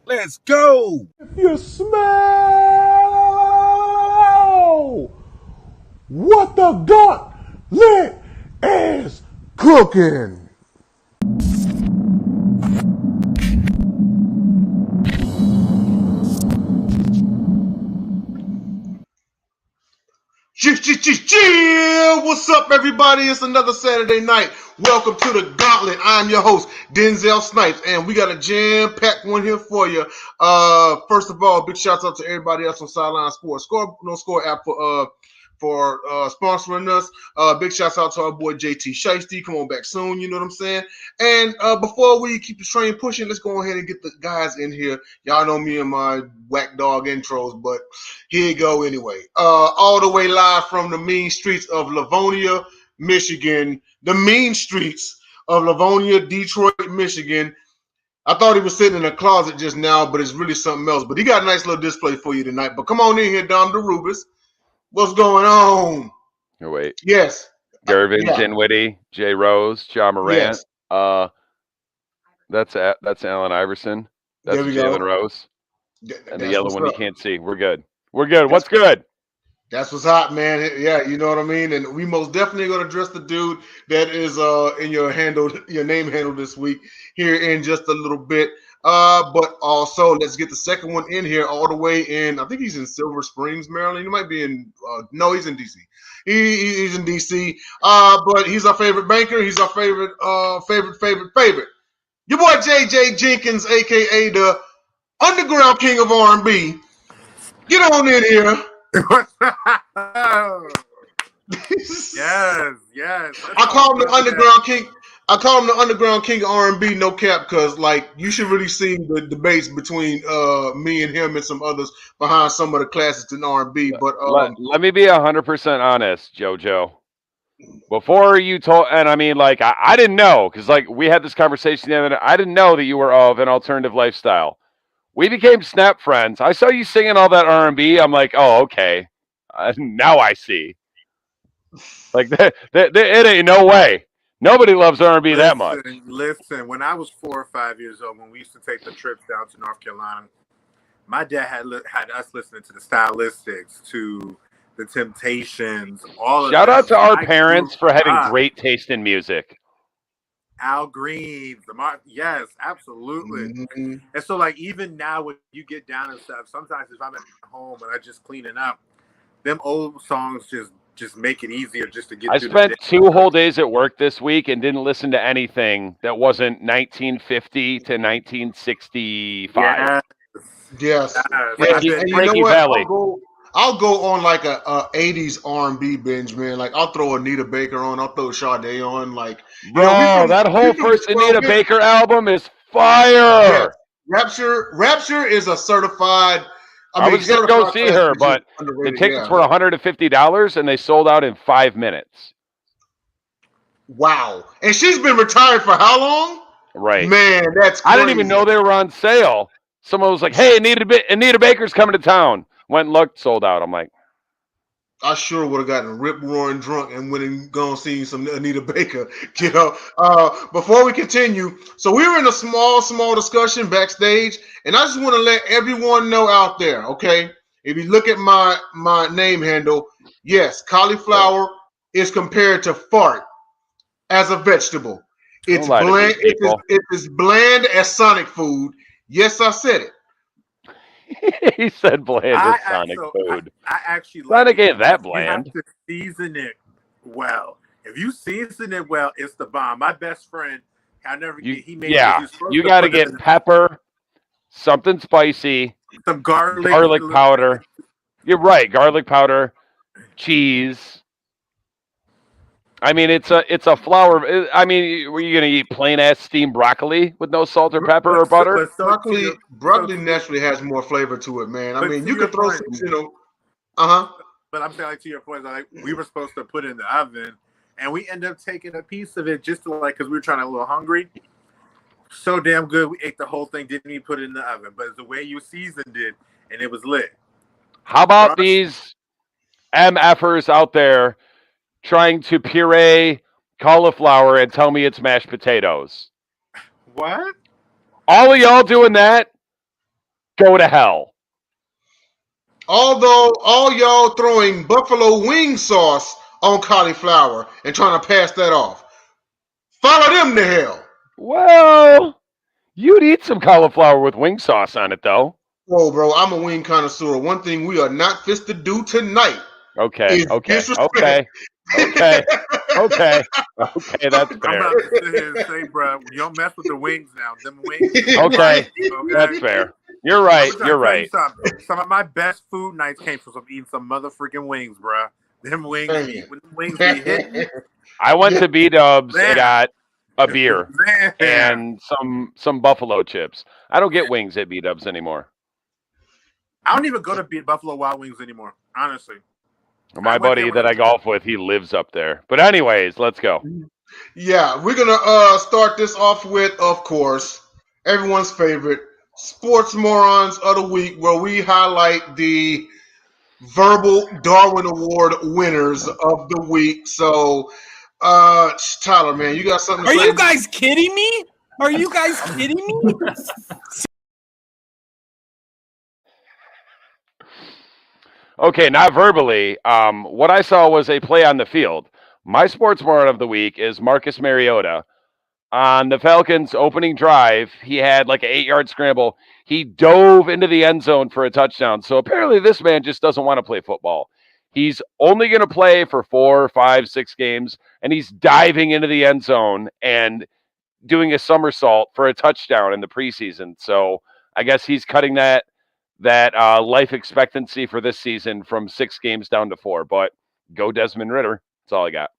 Let's go. If you smell what the gauntlet is cooking. What's up, everybody? It's another Saturday night. Welcome to the Gauntlet. I'm your host, Denzel Snipes, and we got a jam-packed one here for you. First of all, big shout out to everybody else on Sideline Sports. Score app for sponsoring us. Big shout out to our boy JT Shiesty. Come on back soon, you know what I'm saying? And before we keep the train pushing, let's go ahead and get the guys in here. Y'all know me and my whack dog intros, but here you go anyway. All the way live from the mean streets of Livonia, Michigan. The mean streets of Livonia, Detroit, Michigan. I thought he was sitting in a closet just now, but it's really something else. But he got a nice little display for you tonight. But come on in here, Dom DeRubeis. What's going on? Oh, wait. Yes. Gervin, Dinwiddie, Jay Rose, John Morant. Yes. That's Allen Iverson. That's Jalen Rose. And the yellow one you can't see. We're good. What's good? That's what's hot, man. Yeah, you know what I mean? And we most definitely going to address the dude that is in your name handle this week here in just a little bit. But also, let's get the second one in here all the way in. I think he's in Silver Springs, Maryland. He might be in no, he's in DC. He's in DC. But he's our favorite banker. He's our favorite. Your boy JJ Jenkins, aka the Underground King of R&B. Get on in here. yes. I call him the Underground King. I call him the Underground King of R&B, no cap, because like you should really see the debates between me and him and some others behind some of the classics in R&B. But let me be 100% honest, JoJo. Before you told, and I mean, like I didn't know because like we had this conversation the other night. I didn't know that you were of an alternative lifestyle. We became snap friends. I saw you singing all that R&B. I'm like, oh, okay. Now I see. Like, it ain't no way. Nobody loves R&B that much. Listen, when I was 4 or 5 years old, when we used to take the trips down to North Carolina, my dad had us listening to the Stylistics, to the Temptations, all of that. Shout out to our parents for having great taste in music. Al Green, yes, absolutely. Mm-hmm. And so, like, even now when you get down and stuff, sometimes if I'm at home and I just cleaning up, them old songs just make it easier just to get I through spent the day. 2 whole days at work this week and didn't listen to anything that wasn't 1950 to 1965. Yes. Frankie Valley. I'll go on like a 80s R&B binge, man. Like I'll throw Anita Baker on, I'll throw Sade on. Like, bro, that whole first Anita Baker album is fire. Yes. Rapture is a certified. I was going to go see her, but the tickets were $150 and they sold out in 5 minutes. Wow. And she's been retired for how long? Right. Man, that's crazy. I didn't even know they were on sale. Someone was like, hey, Anita Baker's coming to town. Went and looked, sold out. I'm like, I sure would have gotten rip roaring drunk and went and gone see some Anita Baker. Before we continue, so we were in a small discussion backstage, and I just want to let everyone know out there, okay? If you look at my name handle, yes, cauliflower is compared to fart as a vegetable. It's bland. It is bland as Sonic food. Yes, I said it. He said bland as Sonic food. I actually Sonic ain't that bland. You have to season it well. If you season it well, it's the bomb. My best friend, he made. Yeah, you got to get pepper, something spicy, some garlic powder. You're right, garlic powder, cheese. I mean, it's a flour. I mean, were you gonna eat plain ass steamed broccoli with no salt or pepper or butter? Broccoli naturally has more flavor to it, man. I mean, you could throw some, But I'm saying, like, to your point, like we were supposed to put it in the oven, and we ended up taking a piece of it just to because we were trying to get a little hungry. So damn good, we ate the whole thing. Didn't even put it in the oven, but it's the way you seasoned it, and it was lit. How about these MFers out there trying to puree cauliflower and tell me it's mashed potatoes? What? All of y'all doing that? go to hell. Although all y'all throwing buffalo wing sauce on cauliflower and trying to pass that off, follow them to hell. Well, you'd eat some cauliflower with wing sauce on it, though. Whoa, bro, I'm a wing connoisseur. One thing we are not fit to do tonight Okay, is disrespect. okay. That's I'm fair. about to sit here and say, bro, you don't mess with the wings now. Them wings. Okay, that's fair. You're right. I'm You're trying to tell right. you something. Some of my best food nights came from eating some motherfucking wings, bro. Them wings, when them wings be hitting. I went to B-Dubs and got a beer Man. and some buffalo chips. I don't get wings at B-Dubs anymore. I don't even go to Buffalo Wild Wings anymore, honestly. My buddy that I golf with, he lives up there. But anyways, let's go. Yeah, we're gonna start this off with, of course, everyone's favorite Sports Morons of the Week, where we highlight the verbal Darwin Award winners of the week. So, Tyler, man, you got something to say? Are you guys kidding me? Are you guys kidding me? Okay, not verbally. What I saw was a play on the field. My sports moron of the week is Marcus Mariota. On the Falcons' opening drive, he had like an 8-yard scramble. He dove into the end zone for a touchdown. So apparently this man just doesn't want to play football. He's only going to play for 4, 5, 6 games, and he's diving into the end zone and doing a somersault for a touchdown in the preseason. So I guess he's cutting that life expectancy for this season from 6 games down to 4. But go Desmond Ridder. That's all I got.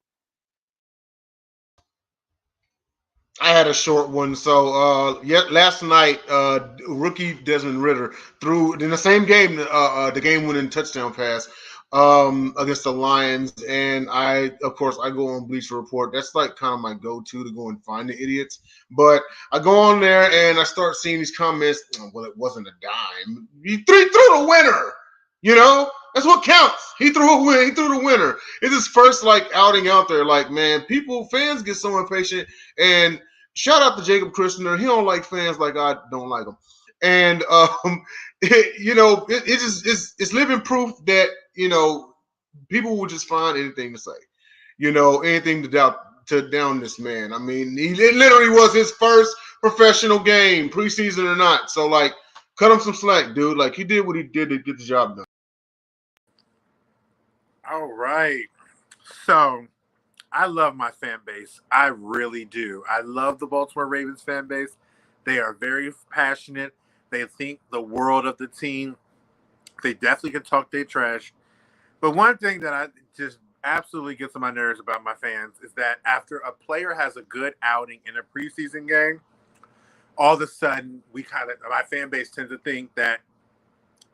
I had a short one. So last night, rookie Desmond Ridder threw in the same game, the game-winning touchdown pass against the Lions. And of course, I go on Bleacher Report. That's like kind of my go-to to go and find the idiots. But I go on there and I start seeing these comments. Well, it wasn't a dime. He threw the winner. You know, that's what counts. He threw a win. He threw the winner. It's his first outing out there. Like, man, fans get so impatient. And shout out to Jacob Christner. He don't like fans like I don't like them. And it's living proof that people will just find anything to say. Anything to down this man. I mean, it literally was his first professional game, preseason or not. So cut him some slack, dude. Like, he did what he did to get the job done. All right. So, I love my fan base. I really do. I love the Baltimore Ravens fan base. They are very passionate. They think the world of the team. They definitely can talk their trash. But one thing that I just absolutely gets on my nerves about my fans is that after a player has a good outing in a preseason game, all of a sudden my fan base tends to think that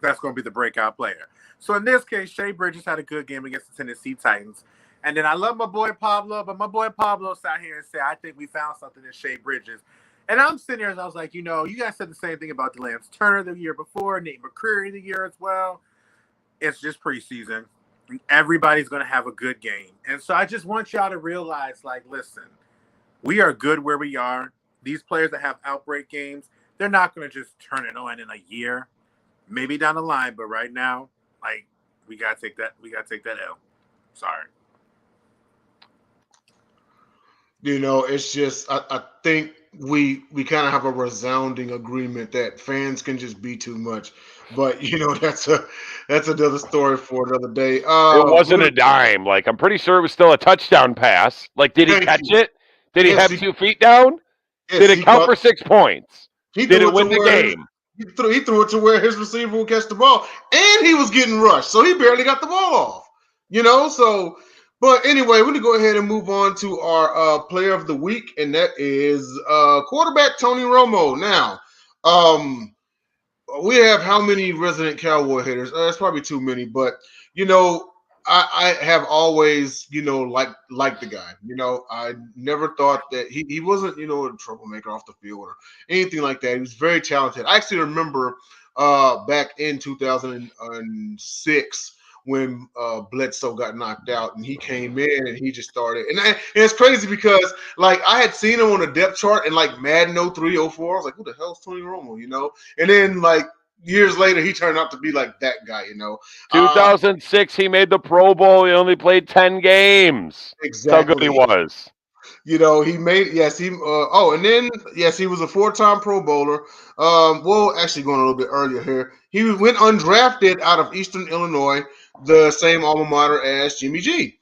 that's going to be the breakout player. So in this case, Shea Bridges had a good game against the Tennessee Titans. And then I love my boy Pablo, but my boy Pablo sat here and said, I think we found something in Shea Bridges. And I'm sitting here and I was like, you guys said the same thing about DeLance Turner the year before, Nate McCreary the year as well. It's just preseason. Everybody's going to have a good game. And so I just want y'all to realize, listen, we are good where we are. These players that have outbreak games, they're not going to just turn it on in a year. Maybe down the line, but right now, we gotta take that. We gotta take that L. Sorry. It's just I think we kind of have a resounding agreement that fans can just be too much. But that's another story for another day. It wasn't a dime. I'm pretty sure it was still a touchdown pass. Did he catch it? Did he have 2 feet down? Yes, did it count for 6 points? Did it win the game? He threw it to where his receiver will catch the ball, and he was getting rushed, so he barely got the ball off. So, but anyway, we're gonna go ahead and move on to our player of the week, and that is quarterback Tony Romo. Now, we have how many resident Cowboy haters? It's probably too many, but I have always liked the guy. I never thought that he wasn't a troublemaker off the field or anything like that. He was very talented. I actually remember back in 2006 when Bledsoe got knocked out and he came in and he just started. And it's crazy because I had seen him on a depth chart in Madden 03, 04. I was like, who the hell is Tony Romo? And then years later, he turned out to be like that guy. 2006, he made the Pro Bowl. He only played 10 games. That's how good he Exactly. was. He made and then yes, he was a 4-time Pro Bowler. Actually going a little bit earlier here. He went undrafted out of Eastern Illinois, the same alma mater as Jimmy G.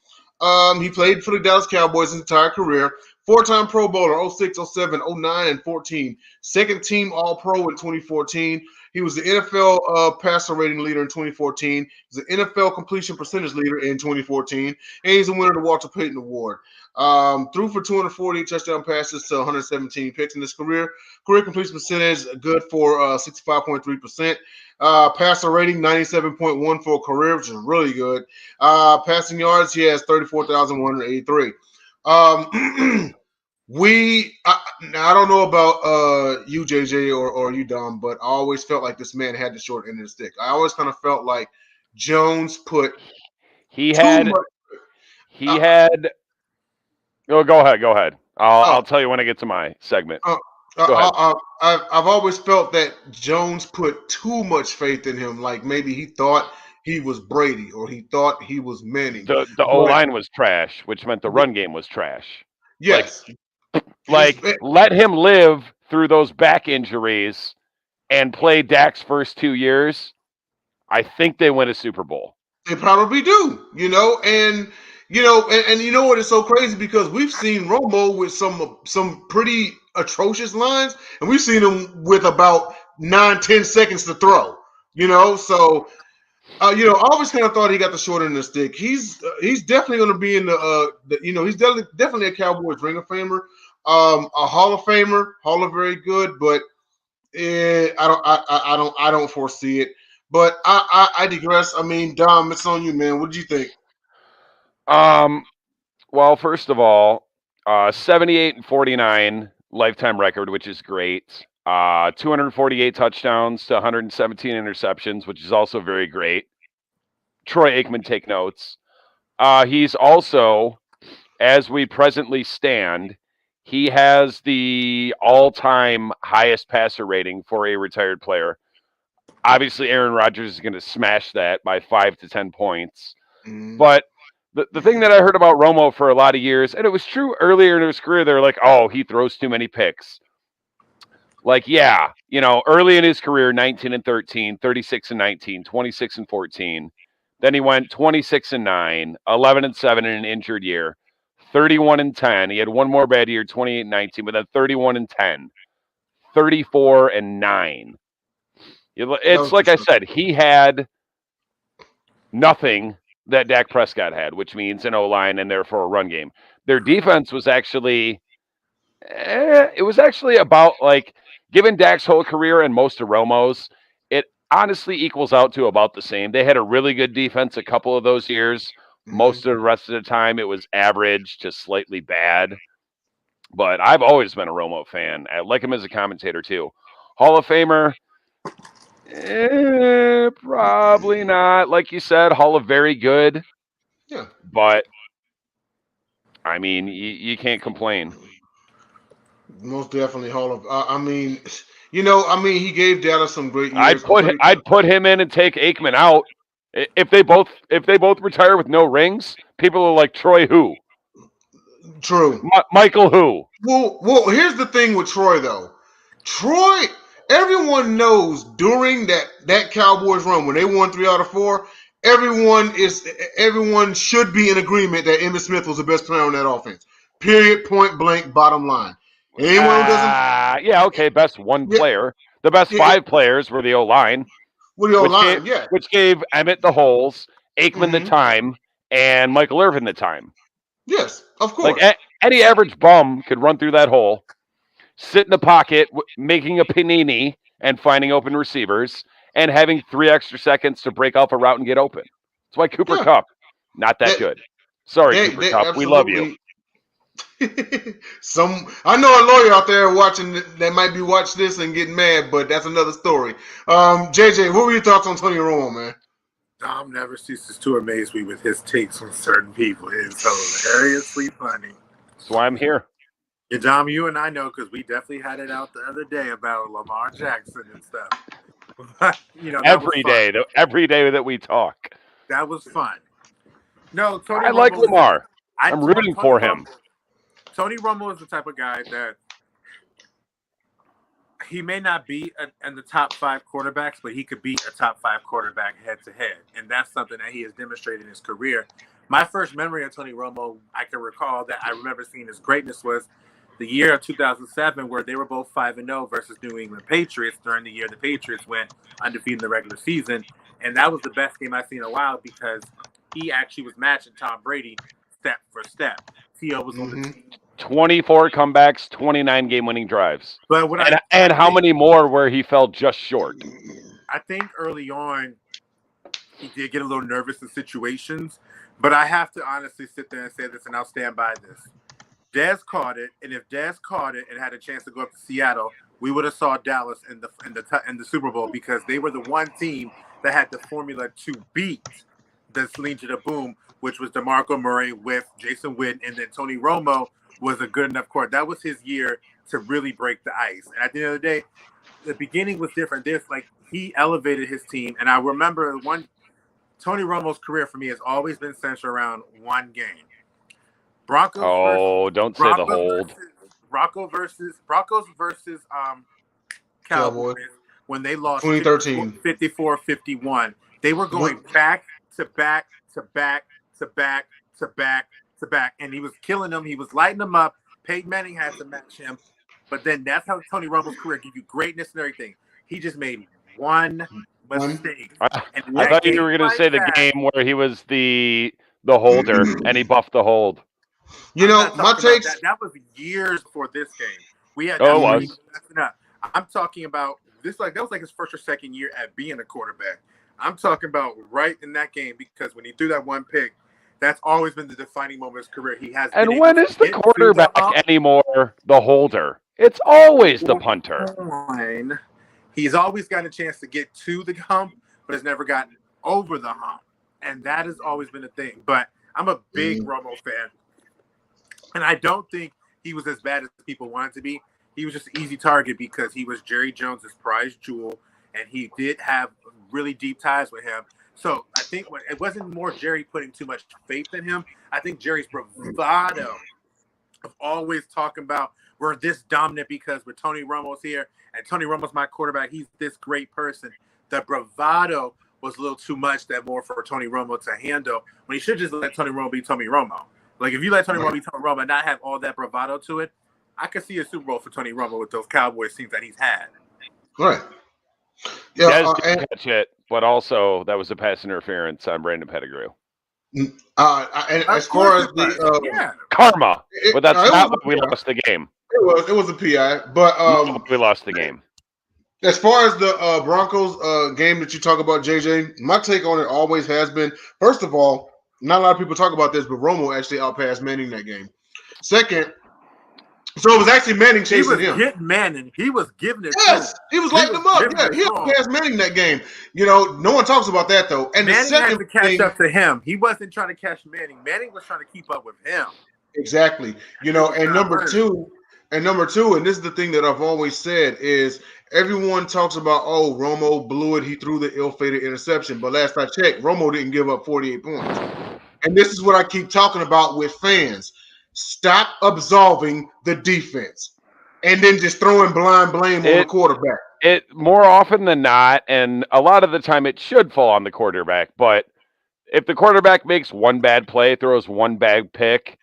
He played for the Dallas Cowboys his entire career. 4-time Pro Bowler, 06, 07, 09, and 14. Second team All-Pro in 2014. He was the NFL passer rating leader in 2014. He was the NFL completion percentage leader in 2014. And he's a winner of the Walter Payton Award. Threw for 240 touchdown passes to 117 picks in his career. Career completion percentage good for 65.3%. Passer rating 97.1 for a career, which is really good. Passing yards, he has 34,183. I don't know about you, JJ, or you, Dom, but I always felt like this man had the short end of the stick. I always kind of felt like Jones put He too had. much. He had. Oh, go ahead. I'll tell you when I get to my segment. Go ahead. I've always felt that Jones put too much faith in him. Like maybe he thought he was Brady or he thought he was Manning. The O-line was trash, which meant the run game was trash. Yes. Like let him live through those back injuries and play Dak's first 2 years. I think they win a Super Bowl. They probably do, and you know what is so crazy because we've seen Romo with some pretty atrocious lines, and we've seen him with about 9-10 seconds to throw. So I always kind of thought he got the short end of the stick. He's definitely going to be in he's definitely a Cowboys Ring of Famer, a Hall of Famer, Hall of Very Good, but I don't foresee it. But I digress. I mean, Dom, it's on you, man. What did you think? Well, first of all, 78-49 lifetime record, which is great. 248 touchdowns to 117 interceptions, which is also very great. Troy Aikman, take notes. He's also, as we presently stand, he has the all-time highest passer rating for a retired player. Obviously, Aaron Rodgers is going to smash that by 5 to 10 points. But the thing that I heard about Romo for a lot of years, and it was true earlier in his career, they're like, oh, he throws too many picks. Like, yeah, early in his career, 19-13, 36-19, 26-14. Then he went 26-9, 11-7 in an injured year, 31-10. He had one more bad year, 28-19, but then 31-10, 34-9. It's like I said, he had nothing that Dak Prescott had, which means an O-line and therefore a run game. Their defense was actually, it was actually about like, given Dak's whole career and most of Romo's, it honestly equals out to about the same. They had a really good defense a couple of those years. Most of the rest of the time, it was average to slightly bad. But I've always been a Romo fan. I like him as a commentator too. Hall of Famer, probably not. Like you said, Hall of Very Good. Yeah. But, I mean, you can't complain. Most definitely Hall of. He gave Dallas some great years. I'd put him in and take Aikman out. If they both retire with no rings, people are like, Troy who? True. Michael who? Well, here's the thing with Troy though. Troy, everyone knows during that Cowboys run when they won 3 out of 4, everyone should be in agreement that Emmitt Smith was the best player on that offense. Period. Point blank. Bottom line. Anyone who doesn't. Yeah. Okay. Best one player. The best 5 players were the O-line. With the O-line, which gave Emmett the holes, Aikman the time, and Michael Irvin the time. Yes, of course. Like any average bum could run through that hole, sit in the pocket, making a panini and finding open receivers, and having 3 extra seconds to break off a route and get open. That's why Cooper Kupp, not that good. Sorry, Cooper Kupp, we love you. I know a lawyer out there watching that might be watching this and getting mad, but that's another story. JJ, what were your thoughts on Tony Romo, man? Dom never ceases to amaze me with his takes on certain people. It's hilariously funny. That's why I'm here. Yeah, Dom, you and I know because we definitely had it out the other day about Lamar Jackson and stuff. You know, that was Every fun. day, every day that we talk. That was fun. No, Tony I Romo like was Lamar. I'm rooting for him. Tony Romo is the type of guy that he may not be in the top 5 quarterbacks, but he could be a top 5 quarterback head to head. And that's something that he has demonstrated in his career. My first memory of Tony Romo, I can recall that I remember seeing his greatness was the year of 2007, where they were both 5-0 versus New England Patriots during the year the Patriots went undefeated in the regular season. And that was the best game I've seen in a while because he actually was matching Tom Brady step for step. T.O. was on the team. 24 comebacks, 29 game-winning drives. But what and how many more where he fell just short? I think early on he did get a little nervous in situations, but I have to honestly sit there and say this, and I'll stand by this. Dez caught it, and if Dez caught it and had a chance to go up to Seattle, we would have saw Dallas in the Super Bowl because they were the one team that had the formula to beat the Sling to the Boom, which was DeMarco Murray with Jason Witten, and then Tony Romo was a good enough quarterback. That was his year to really break the ice. And at the end of the day, the beginning was different. He elevated his team, and I remember Tony Romo's career for me has always been centered around one game. Broncos versus Cowboys when they lost 2013 54-51. They were going back to back to back to back to back to back, and he was killing them. He was lighting them up. Peyton Manning had to match him, but then that's how Tony Romo's career gives you greatness and everything. He just made one mistake. I thought you were going to say the game where he was the holder and he buffed the hold. You know, my takes. That was years before this game. We had. Oh, it was. I'm talking about this. That was like his first or second year at being a quarterback. I'm talking about right in that game because when he threw that one pick, that's always been the defining moment of his career. He has. And when is the quarterback anymore the holder? It's always the punter. He's always got a chance to get to the hump, but has never gotten over the hump, and that has always been a thing. But I'm a big Romo fan. And I don't think he was as bad as people wanted to be. He was just an easy target because he was Jerry Jones's prize jewel, and he did have really deep ties with him. So I think it wasn't more Jerry putting too much faith in him. I think Jerry's bravado of always talking about we're this dominant because with Tony Romo's here, and Tony Romo's my quarterback. He's this great person. The bravado was a little too much more for Tony Romo to handle when he should just let Tony Romo be Tony Romo. Like, if you let Tony Romo be Tony Romo and not have all that bravado to it, I could see a Super Bowl for Tony Romo with those Cowboys teams that he's had. Right. Yeah. Dez did catch it, but also that was a pass interference on Brandon Pettigrew. And as far as the karma, but that's not what we lost the game. It was a PI, but we lost the game. As far as the Broncos game that you talk about, JJ, my take on it always has been, first of all, not a lot of people talk about this, but Romo actually outpassed Manning that game. Second, so it was actually Manning chasing him. He was getting Manning. He was giving it to him. He was lighting him up. Yeah, he outpassed Manning that game. You know, no one talks about that, though. And Manning the second had to catch up to him. He wasn't trying to catch Manning. Manning was trying to keep up with him. Exactly. You know, and number two, and this is the thing that I've always said is everyone talks about, oh, Romo blew it. He threw the ill-fated interception. But last I checked, Romo didn't give up 48 points. And this is what I keep talking about with fans. Stop absolving the defense and then just throwing blind blame on the quarterback. It more often than not, and a lot of the time it should fall on the quarterback. But if the quarterback makes one bad play, throws one bad pick,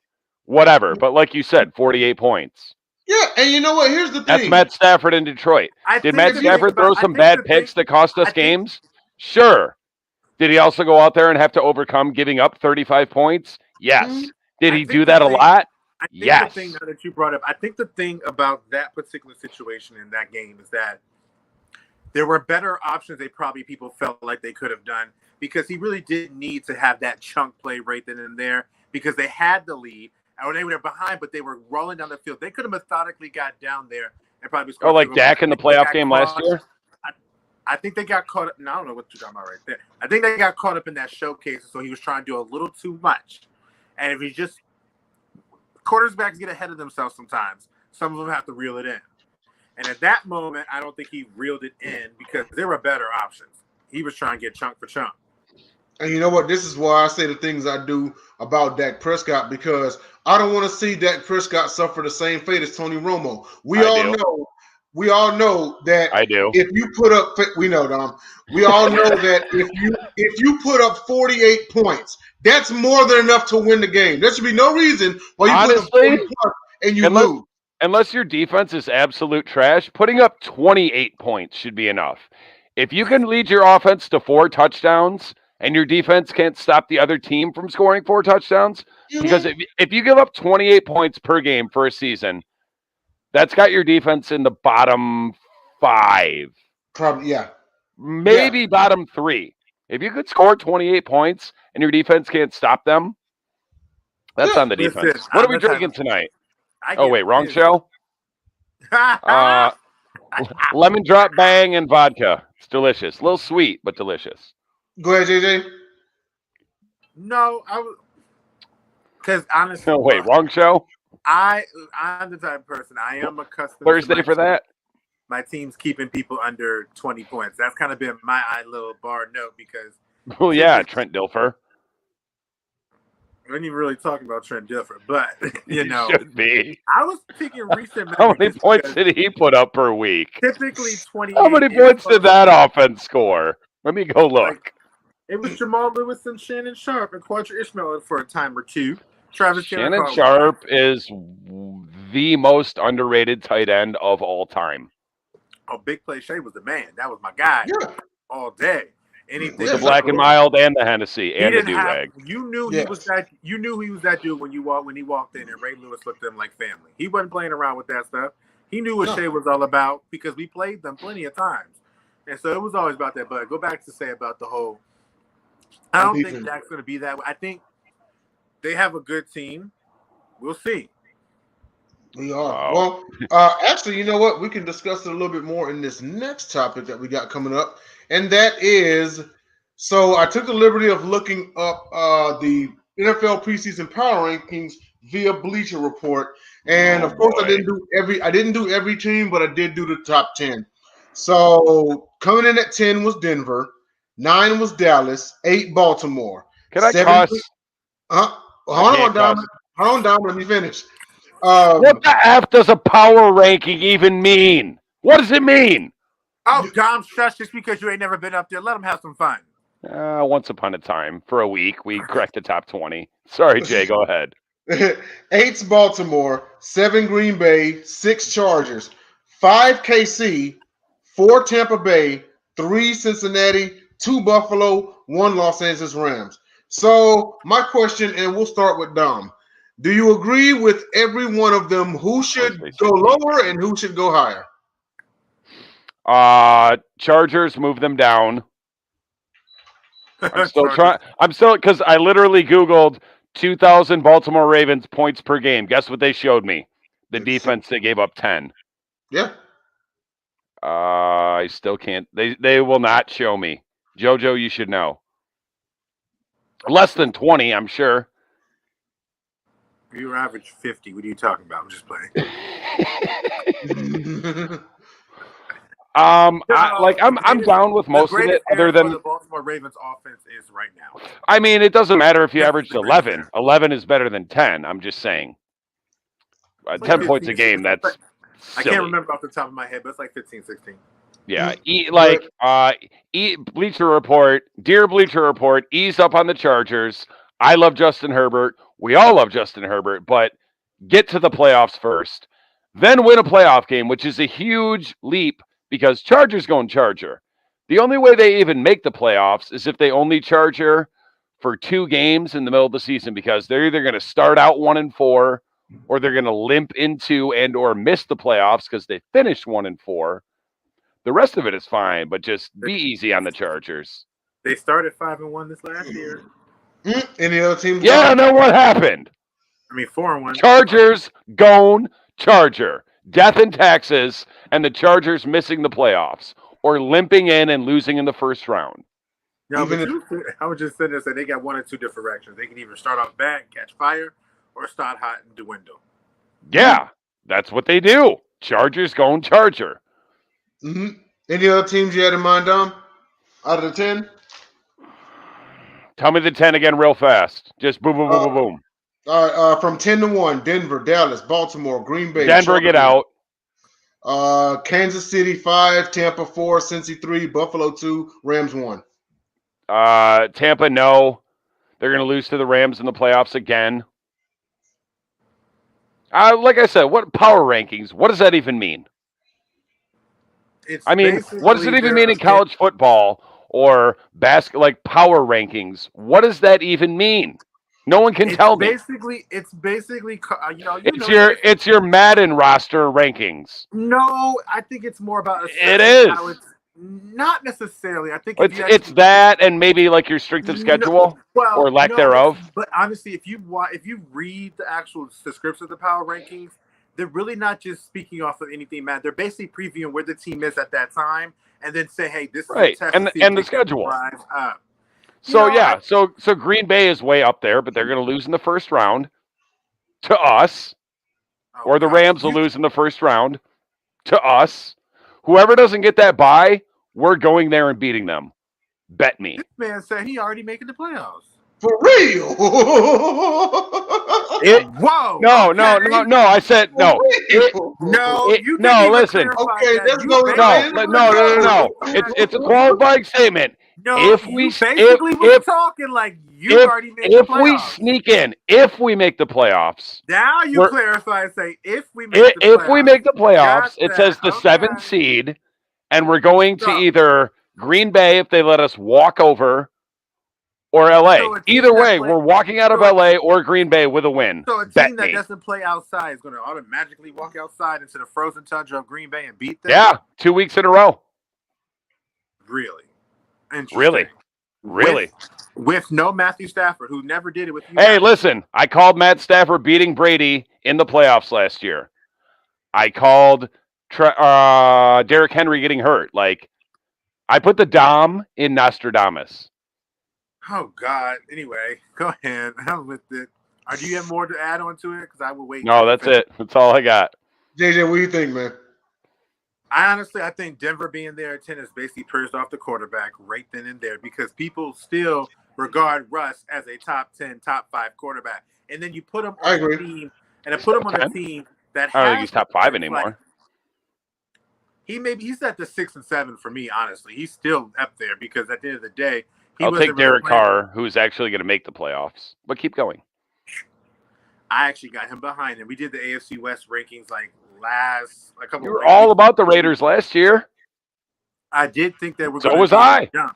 whatever. But like you said, 48 points. Yeah, and you know what? Here's the thing. That's Matt Stafford in Detroit. Did Matt Stafford throw some bad picks that cost us games? Sure. Did he also go out there and have to overcome giving up 35 points? Yes. Did he do that a lot? Yes. The thing that you brought up, I think the thing about that particular situation in that game is that there were better options people felt like they could have done because he really didn't need to have that chunk play right then and there because they had the lead. Or they were behind, but they were rolling down the field. They could have methodically got down there and probably scored. Oh, like Dak in the playoff game last year? I think they got caught up. No, I don't know what you're talking about right there. I think they got caught up in that showcase, so he was trying to do a little too much. And if he just quarterbacks get ahead of themselves sometimes, some of them have to reel it in. And at that moment, I don't think he reeled it in because there were better options. He was trying to get chunk for chunk. And you know what? This is why I say the things I do about Dak Prescott, because I don't want to see Dak Prescott suffer the same fate as Tony Romo. We all know that I do. if you put up, we know, Dom. We all know that if you put up 48 points, that's more than enough to win the game. There should be no reason why you put up 40 points and you lose. Unless your defense is absolute trash, putting up 28 points should be enough. If you can lead your offense to 4 touchdowns and your defense can't stop the other team from scoring 4 touchdowns, because if you give up 28 points per game for a season, that's got your defense in the bottom 5. Probably, yeah. Maybe bottom 3. If you could score 28 points and your defense can't stop them, that's on the defense. Listen, What are we drinking tonight? Oh, wait, wrong show? Lemon drop bang and vodka. It's delicious. A little sweet, but delicious. Go ahead, JJ. No, I was because honestly, No, wait, wrong show? I'm the type of person. I am accustomed Thursday for that? My team's keeping people under 20 points. That's kind of been my little bar note because. Oh yeah, Trent Dilfer. We didn't even really talk about Trent Dilfer, but you know, should be. I was picking recent. How many points did he put up per week? Typically 20. How many points did that offense score? Let me go look. It was Jamal Lewis and Shannon Sharp and Quadra Ishmael for a time or two. Shannon Sharp is the most underrated tight end of all time. Oh, Big Play Shay was the man. That was my guy all day. Anything the Black and Mild and the Hennessy and the do-rag. You knew he was that. You knew he was that dude when he walked in, and Ray Lewis looked at him like family. He wasn't playing around with that stuff. He knew what Shay was all about because we played them plenty of times, and so it was always about that. But go back to say about the whole. I don't think Dak's going to be that way. I think they have a good team. We'll see. We are. Well, actually, you know what? We can discuss it a little bit more in this next topic that we got coming up. And that is, so I took the liberty of looking up the NFL preseason power rankings via Bleacher Report, and of course, I didn't do every team, but I did do the top 10. So coming in at 10 was Denver, 9 was Dallas, 8 Baltimore. Can I cuss? Hold on, Dom. Let me finish. What the F does a power ranking even mean? What does it mean? Oh, Dom, shush just because you ain't never been up there. Let them have some fun. Once upon a time, for a week, we cracked the top 20. Sorry, Jay, go ahead. 8's Baltimore, 7 Green Bay, 6 Chargers, 5 KC, 4 Tampa Bay, 3 Cincinnati, 2 Buffalo, 1 Los Angeles Rams. So my question, and we'll start with Dom. Do you agree with every one of them? Who should go lower and who should go higher? Chargers, move them down. I'm still trying. Because I literally Googled 2,000 Baltimore Ravens points per game. Guess what they showed me? The defense, they gave up 10. Yeah. I still can't. They will not show me. JoJo, you should know. Less than 20, I'm sure. You average 50. What are you talking about? I'm just playing. I'm down with most of it, other than the Baltimore Ravens offense is right now. I mean, it doesn't matter if you averaged 11. 11 is better than 10. I'm just saying. 10 points a game. That's silly. I can't remember off the top of my head, but it's like 15, 16. Yeah, Bleacher Report, dear Bleacher Report, ease up on the Chargers. I love Justin Herbert. We all love Justin Herbert, but get to the playoffs first. Then win a playoff game, which is a huge leap because Chargers going Charger. The only way they even make the playoffs is if they only Charger for 2 games in the middle of the season because they're either going to start out 1-4 or they're going to limp into and or miss the playoffs because they finished 1-4. The rest of it is fine, but just be easy on the Chargers. They started 5-1 this last year. Any other teams? Yeah, and then what happened? I mean, 4-1. Chargers gone Charger. Death and taxes, and the Chargers missing the playoffs or limping in and losing in the first round. No, I was just sitting there saying they got 1 or 2 different directions. They can either start off bad and catch fire or start hot and dwindle. Yeah, that's what they do. Chargers going Charger. Mm-hmm. Any other teams you had in mind, Dom? Out of the 10? Tell me the 10 again real fast. Just boom, boom, boom, boom, boom. All right, from 10 to 1, Denver, Dallas, Baltimore, Green Bay, Denver, get out. Kansas City 5, Tampa 4, Cincy 3, Buffalo 2, Rams 1. Tampa, no. They're going to lose to the Rams in the playoffs again. Like I said, what power rankings? What does that even mean? What does it even mean in college football or basketball? Like power rankings? What does that even mean? No one can tell me. It's basically, it's your Madden roster rankings. No, I think it's more about it is. How it's not necessarily. I think it's that and maybe like your strength of schedule or lack thereof. But honestly, if you read the actual description of the power rankings, they're really not just speaking off of anything, man. They're basically previewing where the team is at that time, and then say, "Hey, this is a test and the schedule." So Green Bay is way up there, but they're going to lose in the first round to us, or the Rams will lose in the first round to us. Whoever doesn't get that bye, we're going there and beating them. Bet me. This man said he already making the playoffs. For real? Whoa! No. I said no. Listen. Okay, let's go. No. It's a qualifying statement. No, if we was talking like you already made the playoffs. If we sneak in, if we make the playoffs. Now you clarify and say if we make the playoffs. If we make the playoffs, it says the 7th seed, and we're going to either Green Bay if they let us walk over, or LA. So either way, we're walking out of LA or Green Bay with a win. So a team that doesn't play outside is going to automatically walk outside into the frozen tundra of Green Bay and beat them? Yeah, 2 weeks in a row. Really? Really? With no Matthew Stafford, who never did it with you. Hey, listen, I called Matt Stafford beating Brady in the playoffs last year. I called Derrick Henry getting hurt. Like, I put the Dom in Nostradamus. Oh, God. Anyway, go ahead. I'm with it. Do you have more to add on to it? Because I will wait. No, that's it. That's all I got. JJ, what do you think, man? I think Denver being there at 10 is basically purged off the quarterback right then and there because people still regard Russ as a top 10, top 5 quarterback. And then you put him on a team, and put him on a team that I don't think he's top 5 anymore. He's at the 6 and 7 for me, honestly. He's still up there because at the end of the day, I'll take Derek Carr, who's actually going to make the playoffs. But keep going. I actually got him behind him. We did the AFC West rankings a couple. You were all about the Raiders last year. I did think that we're. So was I. Jump.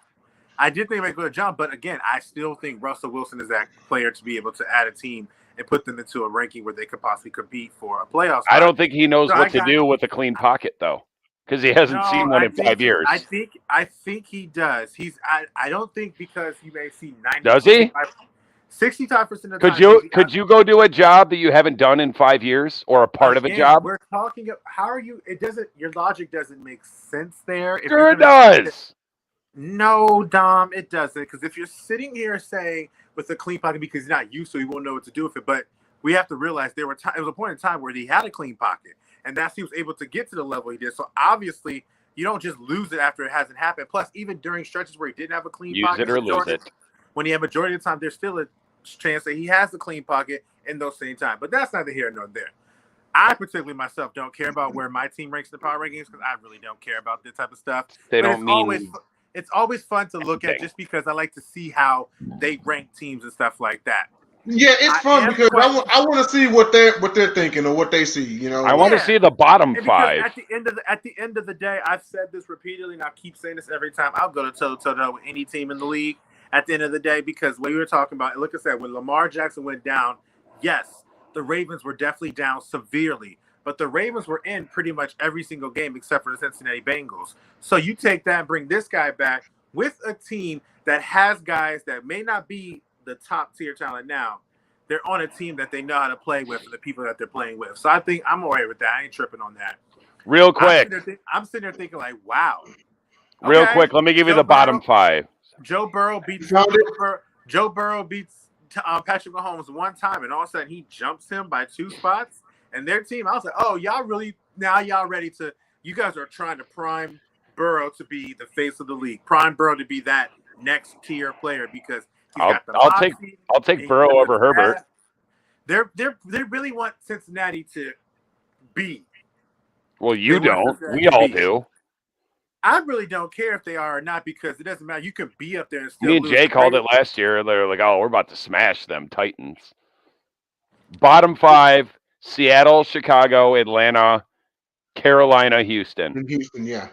I did think they were going to jump, but again, I still think Russell Wilson is that player to be able to add a team and put them into a ranking where they could possibly compete for a playoff spot. I don't think he knows what to do with a clean pocket, though, because he hasn't seen one in 5 years. I think he does. I don't think because he may see 90. Does he? 65% of the time. Could you go do a job that you haven't done in 5 years or a part of a job? We're talking. How are you? It doesn't. Your logic doesn't make sense there. Sure, it does. No, Dom, it doesn't. Because if you're sitting here saying with a clean pocket because he's not used to, he won't know what to do with it. But we have to realize there was a point in time where he had a clean pocket, and that's he was able to get to the level he did. So obviously, you don't just lose it after it hasn't happened. Plus, even during stretches where he didn't have a clean pocket, use it or lose it. When he had majority of the time, there's still a chance that he has the clean pocket in those same time. But that's neither here nor there. I particularly myself don't care about where my team ranks in the power rankings because I really don't care about this type of stuff. It's always fun to look at just because I like to see how they rank teams and stuff like that. Yeah, it's fun because I want to see what they're thinking or what they see. You know, I want to see the bottom 5. At the end of the day, I've said this repeatedly, and I keep saying this every time. I'll go to toe-to-toe with any team in the league at the end of the day because what we were talking about, like I said, when Lamar Jackson went down, yes, the Ravens were definitely down severely, but the Ravens were in pretty much every single game except for the Cincinnati Bengals. So you take that and bring this guy back with a team that has guys that may not be the top tier talent now. They're on a team that they know how to play with and the people that they're playing with. So I think I'm all right with that. I ain't tripping on that. Real quick. I'm sitting there thinking like, wow. Real quick, let me give you the bottom 5. Joe Burrow beats Patrick Mahomes one time, and all of a sudden he jumps him by 2 spots. And their team, I was like, oh, y'all really now y'all ready to? You guys are trying to prime Burrow to be the face of the league. Prime Burrow to be that next tier player because he's got the I'll take Burrow over Herbert. They really want Cincinnati to be. Well, you don't. We all do. I really don't care if they are or not because it doesn't matter. You can be up there and still Me and lose. Jay called it last year. They were like, "Oh, we're about to smash them Titans." Bottom 5: Seattle, Chicago, Atlanta, Carolina, Houston. In Houston, yeah.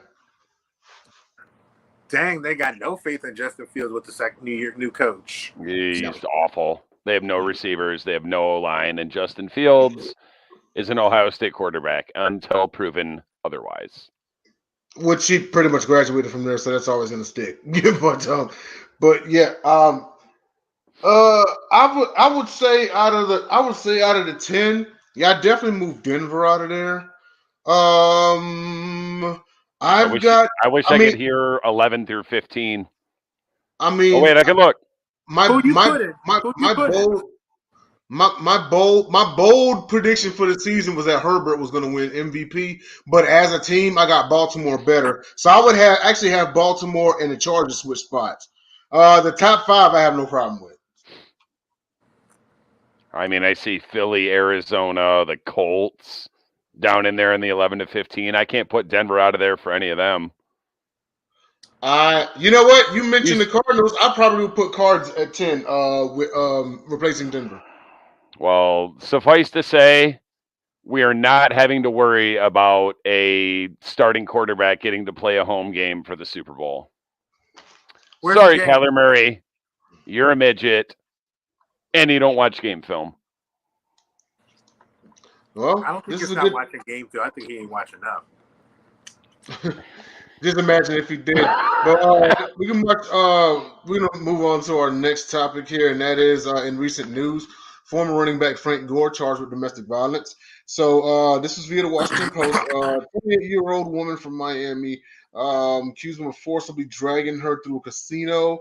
Dang, they got no faith in Justin Fields with the new coach. He's awful. They have no receivers. They have no O-line. And Justin Fields is an Ohio State quarterback until proven otherwise. Which he pretty much graduated from there, so that's always going to stick. but yeah, I would say out of the 10, yeah, I definitely moved Denver out of there. I wish I could hear 11 through 15. I mean, oh wait, I can look. My bold prediction for the season was that Herbert was going to win MVP, but as a team, I got Baltimore better. So I would actually have Baltimore and the Chargers switch spots. The top 5, I have no problem with. I mean, I see Philly, Arizona, the Colts down in there in the 11 to 15. I can't put Denver out of there for any of them. You know what? You mentioned the Cardinals. I probably would put Cards at 10 with replacing Denver. Well, suffice to say, we are not having to worry about a starting quarterback getting to play a home game for the Super Bowl. Sorry, Kyler Murray. You're a midget, and you don't watch game film. Well, I don't think he's not watching game film. I think he ain't watching enough. Just imagine if he did. But we can move on to our next topic here, and that is in recent news. Former running back Frank Gore charged with domestic violence. So this is via the Washington Post. 28-year-old woman from Miami accused him of forcibly dragging her through a casino.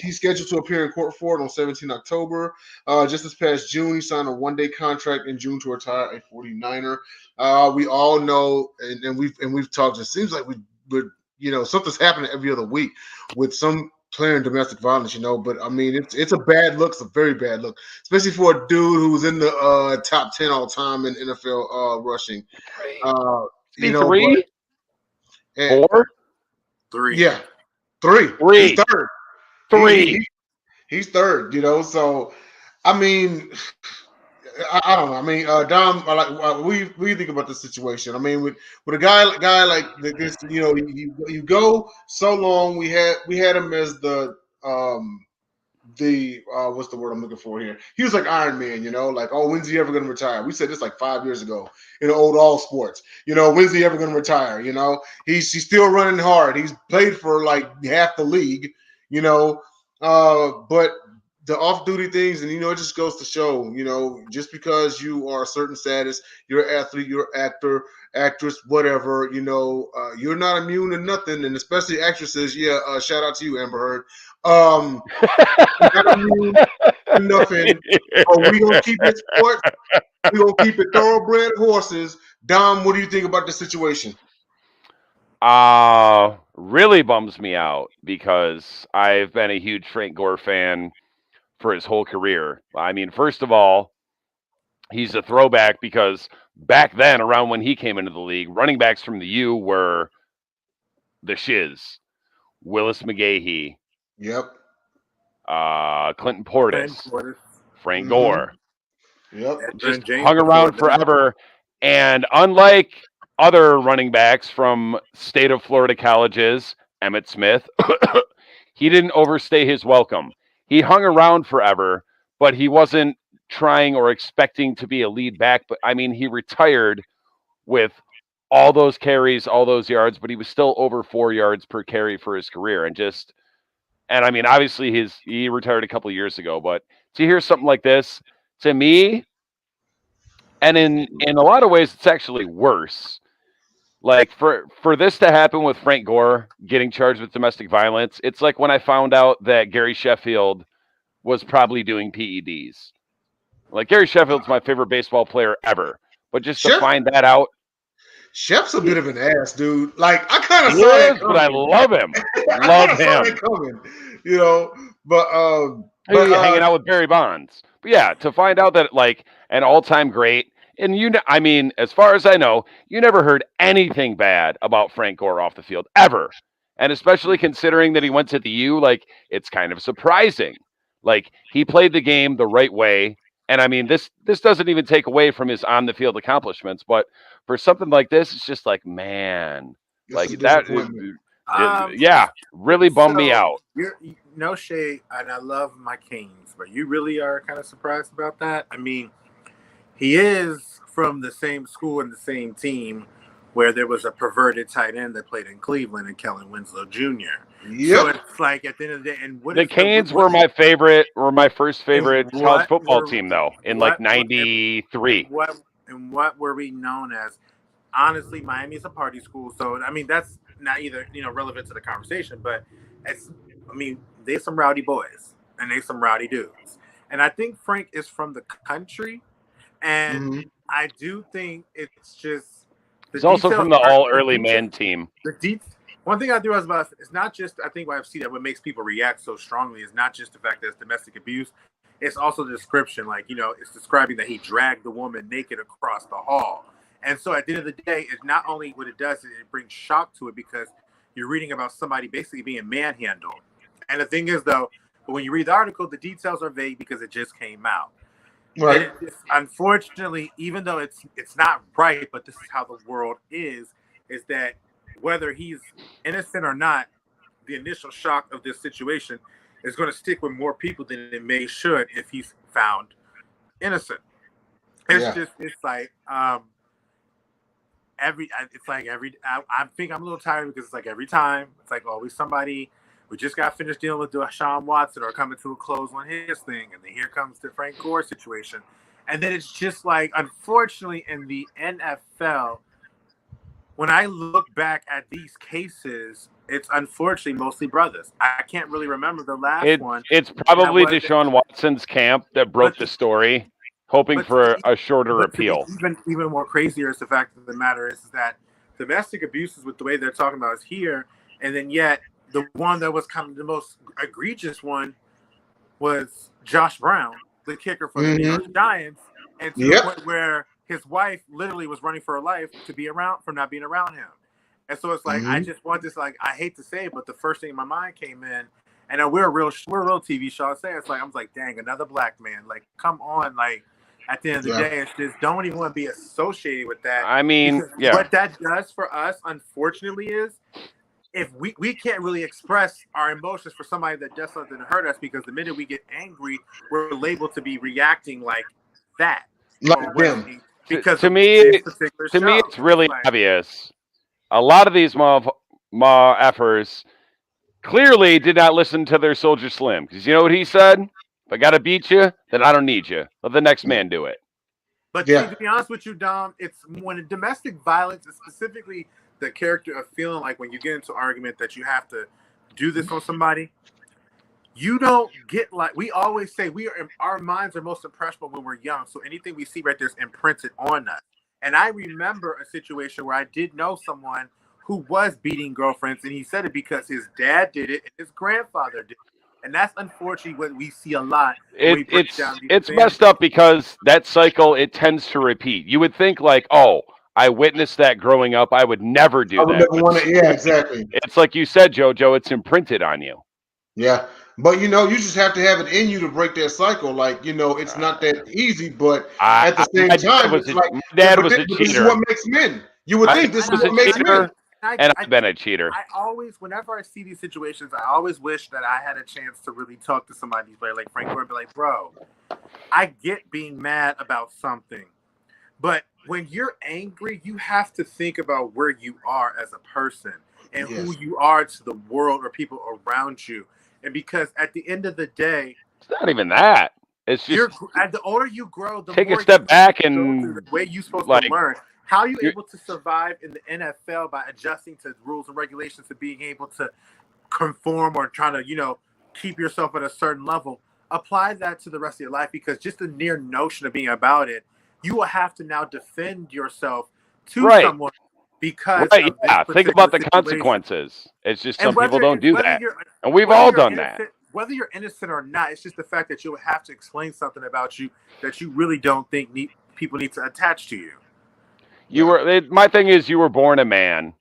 He's scheduled to appear in court for it on 17 October. Just this past June, he signed a one-day contract in June to retire a 49er. We all know, and we've talked. It seems like we're something's happening every other week with some player in domestic violence. But I mean, it's a bad look. It's a very bad look, especially for a dude who's in the top 10 all time in NFL rushing. 3, 4, 3. Yeah. 3. He's third. 3. He's third, So, I mean, I don't know. I mean, Dom, what do you think about this situation? I mean, with a guy like this, you go so long. We had him as the what's the word I'm looking for here? He was like Iron Man, like, oh, when's he ever going to retire? We said this like 5 years ago in old All Sports. When's he ever going to retire? He's still running hard. He's played for like half the league, but the off-duty things, and it just goes to show, just because you are a certain status, you're an athlete, you're an actor, actress, whatever, you're not immune to nothing, and especially actresses. Yeah, shout out to you, Amber Heard. Not immune to nothing. We gonna keep it sports. We gonna keep it thoroughbred horses. Dom, what do you think about the situation? Really bums me out because I've been a huge Frank Gore fan for his whole career. I mean, first of all, he's a throwback because back then, around when he came into the league, running backs from the U were the shiz. Willis McGahee. Yep. Clinton Portis. Frank Gore. Yep. Just hung around forever. And unlike other running backs from state of Florida colleges, Emmitt Smith, he didn't overstay his welcome. He hung around forever, but he wasn't trying or expecting to be a lead back. But I mean, he retired with all those carries, all those yards, but he was still over 4 yards per carry for his career. And I mean, obviously he retired a couple of years ago, but to hear something like this, to me, and in a lot of ways, it's actually worse. Like for this to happen with Frank Gore getting charged with domestic violence, it's like when I found out that Gary Sheffield was probably doing PEDs. Like, Gary Sheffield's my favorite baseball player ever, But just to Shep, find that out, Shep's a bit of an ass, dude. Like I kind of he saw that is, coming. but I love him. I Love kind of saw that him. coming, you know. But Hanging out with Barry Bonds. But yeah, to find out that like an all-time great, and I mean, as far as I know, you never heard anything bad about Frank Gore off the field ever. And especially considering that he went to the U, like it's kind of surprising. Like he played the game the right way. And I mean, this doesn't even take away from his on the field accomplishments, but for something like this, it's just like, man, this like is a that, disappointment. yeah, really bummed me So out. you're no shade, and I love my Canes, but you really are kind of surprised about that. I mean, he is from the same school and the same team where there was a perverted tight end that played in Cleveland and Kellen Winslow Jr. Yep. So it's like at the end of the day, and what The is Canes were my first favorite college football team, though, in like '93. And what were we known as? Honestly, Miami's a party school, so I mean that's not either relevant to the conversation, but they're some rowdy boys and they some rowdy dudes, and I think Frank is from the country, and I do think it's just He's also from the all early man team. One thing I do about it's not just I think what I've seen that what makes people react so strongly is not just the fact that it's domestic abuse. It's also the description, like it's describing that he dragged the woman naked across the hall. And so at the end of the day, it's not only what it does, it brings shock to it because you're reading about somebody basically being manhandled. And the thing is, though, when you read the article, the details are vague because it just came out. Right. Unfortunately, even though it's not right, but this is how the world is that whether he's innocent or not, the initial shock of this situation is going to stick with more people than it may should if he's found innocent. It's like I think I'm a little tired because it's like every time it's like always somebody. We just got finished dealing with Deshaun Watson or coming to a close on his thing, and then here comes the Frank Gore situation, and then it's just like unfortunately in the NFL, when I look back at these cases, it's unfortunately mostly brothers. I can't really remember the last one. It's probably Deshaun Watson's camp that broke the story, hoping for a shorter appeal. Even more crazier is the fact of the matter is that domestic abuse is with the way they're talking about is here, and then yet the one that was kind of the most egregious one was Josh Brown, the kicker for the New York Giants, and to the point where his wife literally was running for her life for not being around him. And so it's like I just want this. Like I hate to say it, but the first thing in my mind came in, and we're a real TV show. I say it's like I was like, dang, another black man. Like, come on, like. At the end of the day, it's just don't even want to be associated with that. I mean, what that does for us, unfortunately, is if we can't really express our emotions for somebody that does something to hurt us because the minute we get angry, we're labeled to be reacting like that. Like them. Because to me, it's really obvious. A lot of these effers clearly did not listen to their Soldier Slim because you know what he said? If I got to beat you, then I don't need you. Let the next man do it. But to be honest with you, Dom, it's when domestic violence is specifically the character of feeling like when you get into an argument that you have to do this on somebody, you don't get like we always say our minds are most impressionable when we're young. So anything we see right there is imprinted on us. And I remember a situation where I did know someone who was beating girlfriends, and he said it because his dad did it and his grandfather did it. And that's unfortunately what we see a lot. It's messed up because that cycle, it tends to repeat. You would think like, oh, I witnessed that growing up. I would never do that. Yeah, exactly. It's like you said, JoJo, it's imprinted on you. Yeah. But, you just have to have it in you to break that cycle. Like, it's not that easy. But at the same time, it's like, my dad was a cheater. This is what makes men. You would think this is what makes men. And I've been a cheater. Whenever I see these situations, I always wish that I had a chance to really talk to somebody like Frank Gore and be like, bro, I get being mad about something. But when you're angry, you have to think about where you are as a person and who you are to the world or people around you. And because at the end of the day, it's not even that. It's just the older you grow, the take more a step back and the way you're supposed to learn. How are you able to survive in the NFL by adjusting to rules and regulations to being able to conform or trying to, keep yourself at a certain level? Apply that to the rest of your life because just the near notion of being about it you will have to now defend yourself to Right. someone because Right, of this yeah. Think about the particular situation. consequences. It's just And some people don't do whether that. you're- And we've whether all you're done that. innocent- Whether you're innocent or not, it's just the fact that you'll have to explain something about you that you really don't think people need to attach to you. My thing is, you were born a man.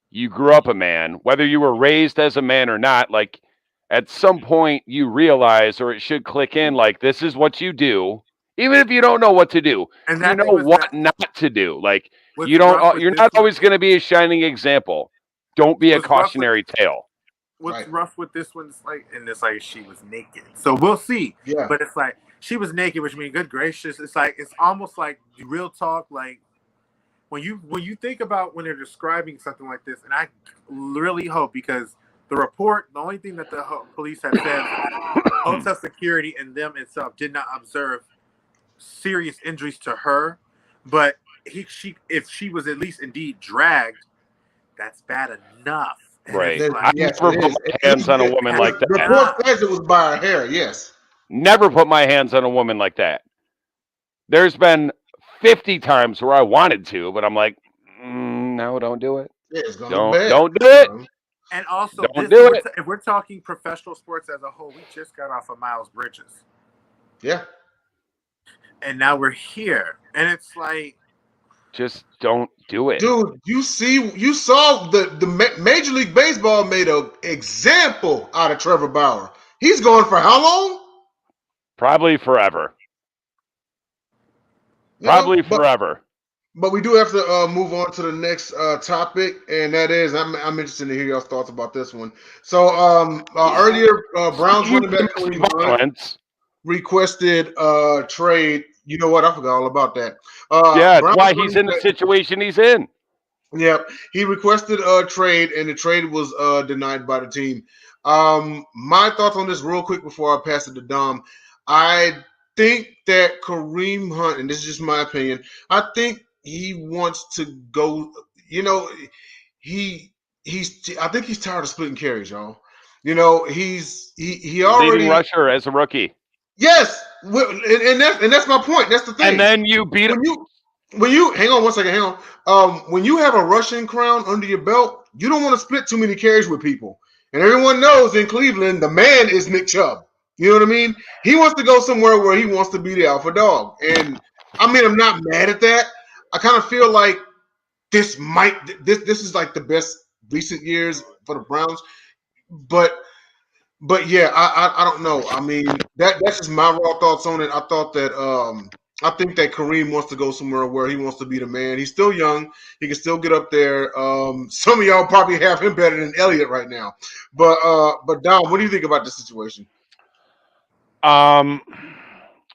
You grew up a man. Whether you were raised as a man or not, like at some point you realize, or it should click in, like this is what you do, even if you don't know what to do. And You that know what not to do. Like what's you don't. rough with You're this not one- always going to be a shining example. Don't be a What's rough with- cautionary tale. What's Right. rough with this one is like she was naked. So we'll see. Yeah. But it's like she was naked, which means good gracious. It's almost like real talk. Like when you think about when they're describing something like this, and I really hope, because the only thing that the police have said, hotel security and them itself did not observe serious injuries to her, but if she was at least indeed dragged, that's bad enough. And Right. it's like- I Yes, never it put is. my hands on a woman like The that. report says it was by her hair. Yes. Never put my hands on a woman like that. There's been 50 times where I wanted to, but I'm like, no, don't do it. Yeah, it's gonna look bad. Don't do it. And also, Don't do it. If we're talking professional sports as a whole, we just got off of Miles Bridges, Yeah. and now we're here, and it's like, Just don't do it. Dude, you saw the Major League Baseball made an example out of Trevor Bauer. He's going for how long? Probably forever. You know, Probably but- forever. But we do have to move on to the next topic, and that is I'm interested to hear your thoughts about this one. So earlier, Browns running back Kareem Hunt Violence. requested trade. You know what? I forgot all about that. Yeah, Browns that's why he's running in the back- situation he's in. Yep, he requested a trade, and the trade was denied by the team. My thoughts on this real quick before I pass it to Dom. I think that Kareem Hunt, and this is just my opinion, I think he wants to go. You know, I think he's tired of splitting carries, y'all. You know, he already Leading rusher as a rookie. yes, and that's my point. That's the thing. And then you beat him. When you hang on one second, hang on. When you have a rushing crown under your belt, you don't want to split too many carries with people. And everyone knows in Cleveland, the man is Nick Chubb. You know what I mean? He wants to go somewhere where he wants to be the alpha dog. And I mean, I'm not mad at that. I kind of feel like this is like the best recent years for the Browns. But yeah, I don't know. I mean, that's just my raw thoughts on it. I thought that I think that Kareem wants to go somewhere where he wants to be the man. He's still young. He can still get up there. Some of y'all probably have him better than Elliott right now. But Dom, what do you think about this situation?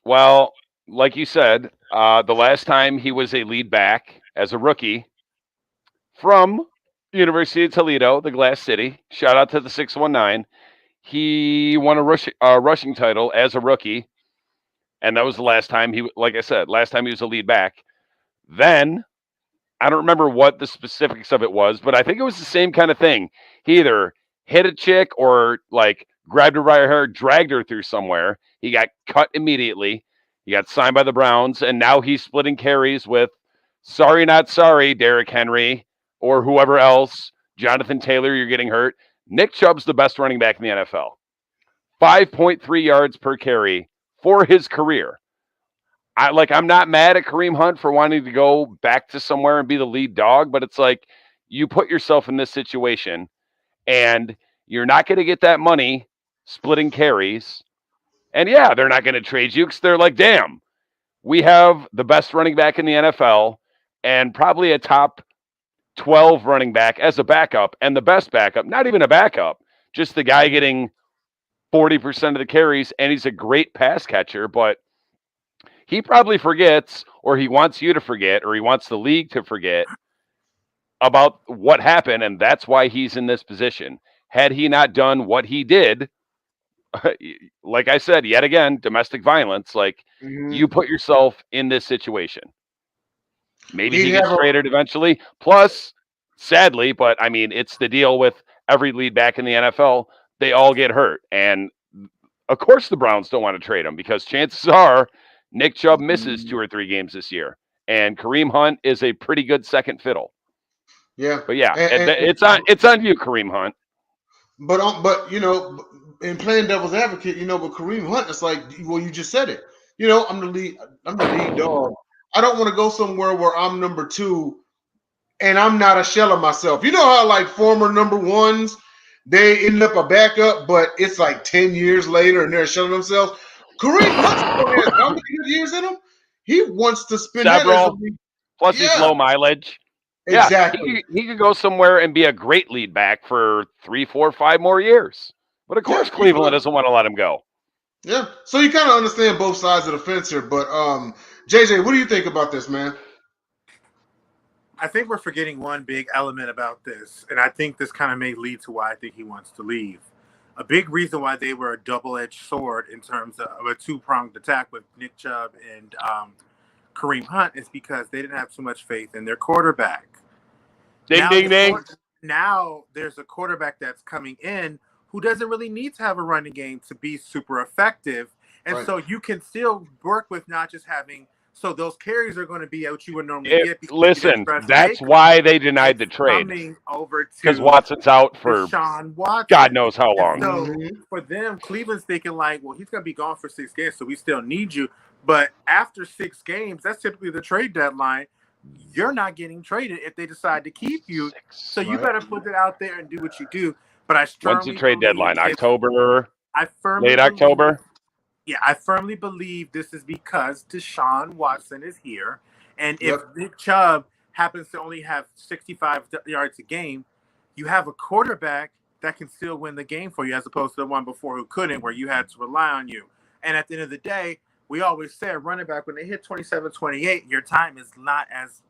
Well, like you said, the last time he was a lead back as a rookie from University of Toledo, the Glass City. Shout out to the 619. He won a rushing title as a rookie, and that was the last time like I said, last time he was a lead back. Then I don't remember what the specifics of it was, but I think it was the same kind of thing. He either hit a chick or like grabbed her by her hair, dragged her through somewhere. He got cut immediately. He got signed by the Browns, and now he's splitting carries with sorry, not sorry, Derrick Henry or whoever else. Jonathan Taylor, you're getting hurt. Nick Chubb's the best running back in the NFL. 5.3 yards per carry for his career. I'm not mad at Kareem Hunt for wanting to go back to somewhere and be the lead dog, but it's like you put yourself in this situation and you're not going to get that money splitting carries. And yeah, they're not going to trade you because they're like, damn, we have the best running back in the NFL and probably a top 12 running back as a backup, and the best backup, not even a backup, just the guy getting 40% of the carries, and he's a great pass catcher, but he probably forgets, or he wants you to forget, or he wants the league to forget about what happened, and that's why he's in this position. Had he not done what he did, like I said, yet again, domestic violence, like you put yourself in this situation. Maybe he gets traded eventually. Plus, sadly, but I mean, it's the deal with every lead back in the NFL. They all get hurt. And of course, the Browns don't want to trade him because chances are Nick Chubb misses 2 or 3 games this year, and Kareem Hunt is a pretty good second fiddle. Yeah. But yeah, And it's on you, Kareem Hunt. but in playing devil's advocate, but Kareem Hunt, it's like, well, you just said it. I'm the lead dog. I don't want to go somewhere where I'm number 2 and I'm not a shell of myself. You know how like former number 1s, they end up a backup, but it's like 10 years later and they're shelling themselves. Kareem Hunt still has how many good years in him? He wants to spend Several. that as a lead. Plus, he's low mileage. Exactly. Yeah, he could go somewhere and be a great lead back for 3, 4, 5 more years. But of course, Cleveland doesn't want to let him go. Yeah. So you kind of understand both sides of the fence here. But JJ, what do you think about this, man? I think we're forgetting one big element about this, and I think this kind of may lead to why I think he wants to leave. A big reason why they were a double-edged sword in terms of a two-pronged attack with Nick Chubb and Kareem Hunt is because they didn't have too much faith in their quarterback. Ding. Now there's a quarterback that's coming in who doesn't really need to have a running game to be super effective. And so you can still work with not just having – so those carries are going to be what you would normally get. Listen, that's why they denied the trade. Because Watson's out for Deshaun Watson. God knows how long. So for them, Cleveland's thinking like, well, he's going to be gone for 6 games, so we still need you. But after 6 games, that's typically the trade deadline. You're not getting traded if they decide to keep you. So you better put it out there and do what you do. But I strongly when's the trade deadline? October? Late October? Yeah, I firmly believe this is because Deshaun Watson is here. And if Nick Chubb happens to only have 65 yards a game, you have a quarterback that can still win the game for you as opposed to the one before who couldn't, where you had to rely on you. And at the end of the day, we always say a running back, when they hit 27, 28, your time is not as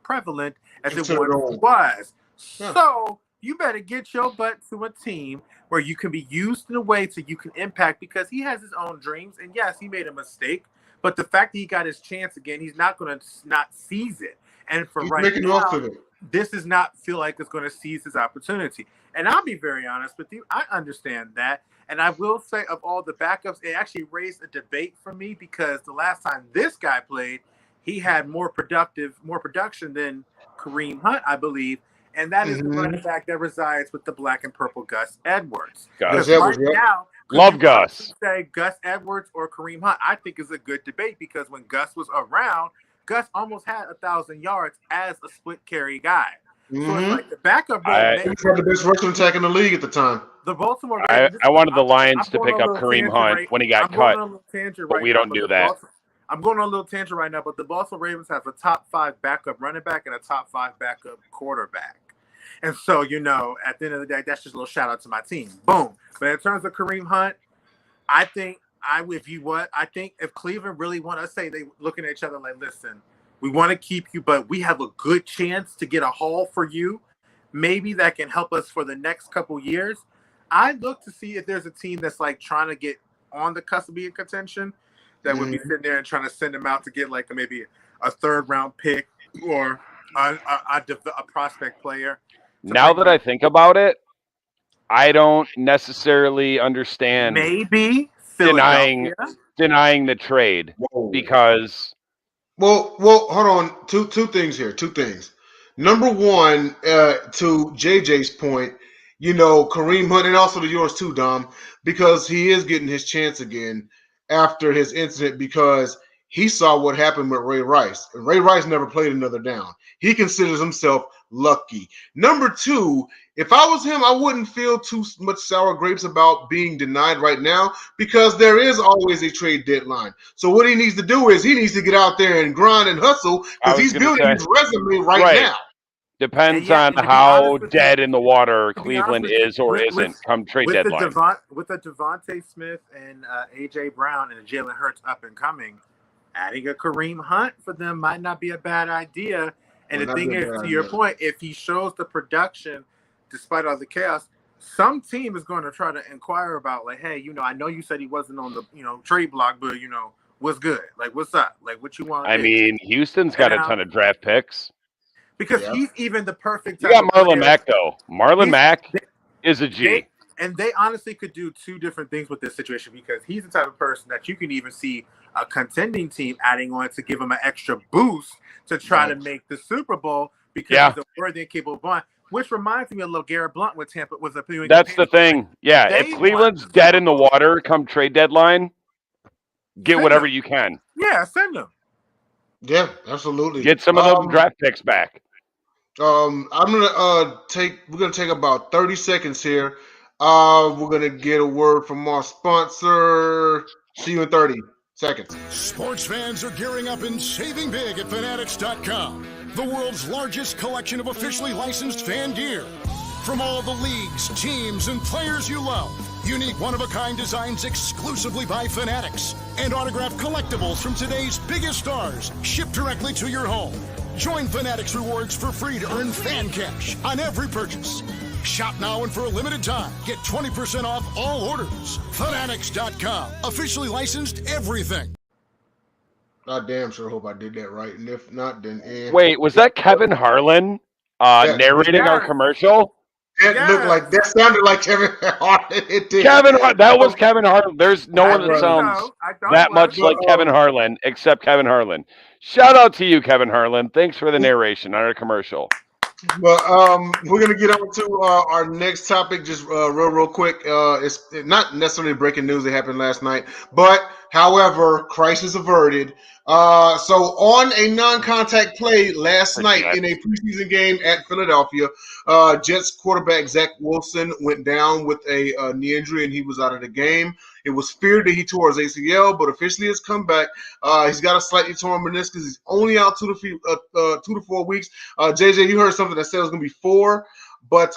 prevalent as it once was. Yeah. So you better get your butt to a team where you can be used in a way so you can impact, because he has his own dreams. And yes, he made a mistake, but the fact that he got his chance again, he's not going to not seize it. And for right now, this does not feel like it's going to seize his opportunity. And I'll be very honest with you. I understand that. And I will say, of all the backups, it actually raised a debate for me, because the last time this guy played, he had more production than Kareem Hunt, I believe. And that is the running back that resides with the black and purple Gus Edwards. Love Gus. Say Gus Edwards or Kareem Hunt, I think is a good debate, because when Gus was around, Gus almost had 1,000 yards as a split carry guy. So it's like the backup. He was the best rushing attack in the league at the time. The Baltimore Ravens, I wanted the Lions to pick up Kareem Hunt when he got cut, but we don't do that. I'm going on a little tangent right now, but the Baltimore Ravens have a top 5 backup running back and a top 5 backup quarterback. And so, at the end of the day, that's just a little shout out to my team. Boom. But in terms of Kareem Hunt, I think if Cleveland really want to say, they looking at each other like, listen, we want to keep you, but we have a good chance to get a haul for you. Maybe that can help us for the next couple years. I look to see if there's a team that's like trying to get on the cusp of being contention that would be sitting there and trying to send them out to get like maybe a 3rd round pick or a prospect player. Now that I think about it, I don't necessarily understand maybe denying the trade because. Well, hold on. Two things here. 2 things. Number one, to JJ's point, Kareem Hunt, and also to yours too, Dom, because he is getting his chance again after his incident, because he saw what happened with Ray Rice. And Ray Rice never played another down. He considers himself lucky. Number 2, if I was him, I wouldn't feel too much sour grapes about being denied right now, because there is always a trade deadline. So what he needs to do is he needs to get out there and grind and hustle, because he's building his resume right now. Depends on how dead in the water Cleveland is or isn't come trade deadline. With the Devontae Smith and A.J. Brown and Jalen Hurts up and coming, adding a Kareem Hunt for them might not be a bad idea. And the thing is, to your point, if he shows the production despite all the chaos, some team is going to try to inquire about, like, hey, I know you said he wasn't on the, trade block, but, what's good? Like, what's up? Like, what you want? I mean, Houston's got a ton of draft picks. Because he's even the perfect type. You got Marlon Mack, though. Marlon Mack is a G. And they honestly could do two different things with this situation because he's the type of person that you can even see a contending team adding on to give him an extra boost to try to make the Super Bowl because he's a worthy and capable Blunt, which reminds me of LeGarrette Blunt with Tampa with the New England That's the Patriots. thing. Yeah, if Cleveland's dead in the water come trade deadline, get whatever you can. Yeah, send them. Yeah, absolutely. Get some of them draft picks back. We're gonna take about 30 seconds here. We're gonna get a word from our sponsor. See you in 30 seconds. Sports fans are gearing up and saving big at Fanatics.com, the world's largest collection of officially licensed fan gear. From all the leagues, teams, and players you love, unique one-of-a-kind designs exclusively by Fanatics, and autographed collectibles from today's biggest stars shipped directly to your home. Join Fanatics Rewards for free to earn fan cash on every purchase. Shop now and for a limited time, get 20% off all orders. Fanatics.com, officially licensed everything. I damn sure hope I did that right, and if not, then Wait, was that Kevin Harlan narrating our commercial? That sounded like Kevin Harlan. It did. That was Kevin Harlan. There's no one that sounds that much like Kevin Harlan except Kevin Harlan. Shout out to you, Kevin Harlan. Thanks for the narration on our commercial. But we're gonna get on to our next topic, just real quick. It's not necessarily breaking news that happened last night, but however, crisis averted. So on a non-contact play last night in a preseason game at Philadelphia, Jets quarterback Zach Wilson went down with a knee injury and he was out of the game. It was feared that he tore his ACL, but officially it's come back. He's got a slightly torn meniscus. He's only out 2 to 4 weeks. JJ, you heard something that said it was going to be 4, but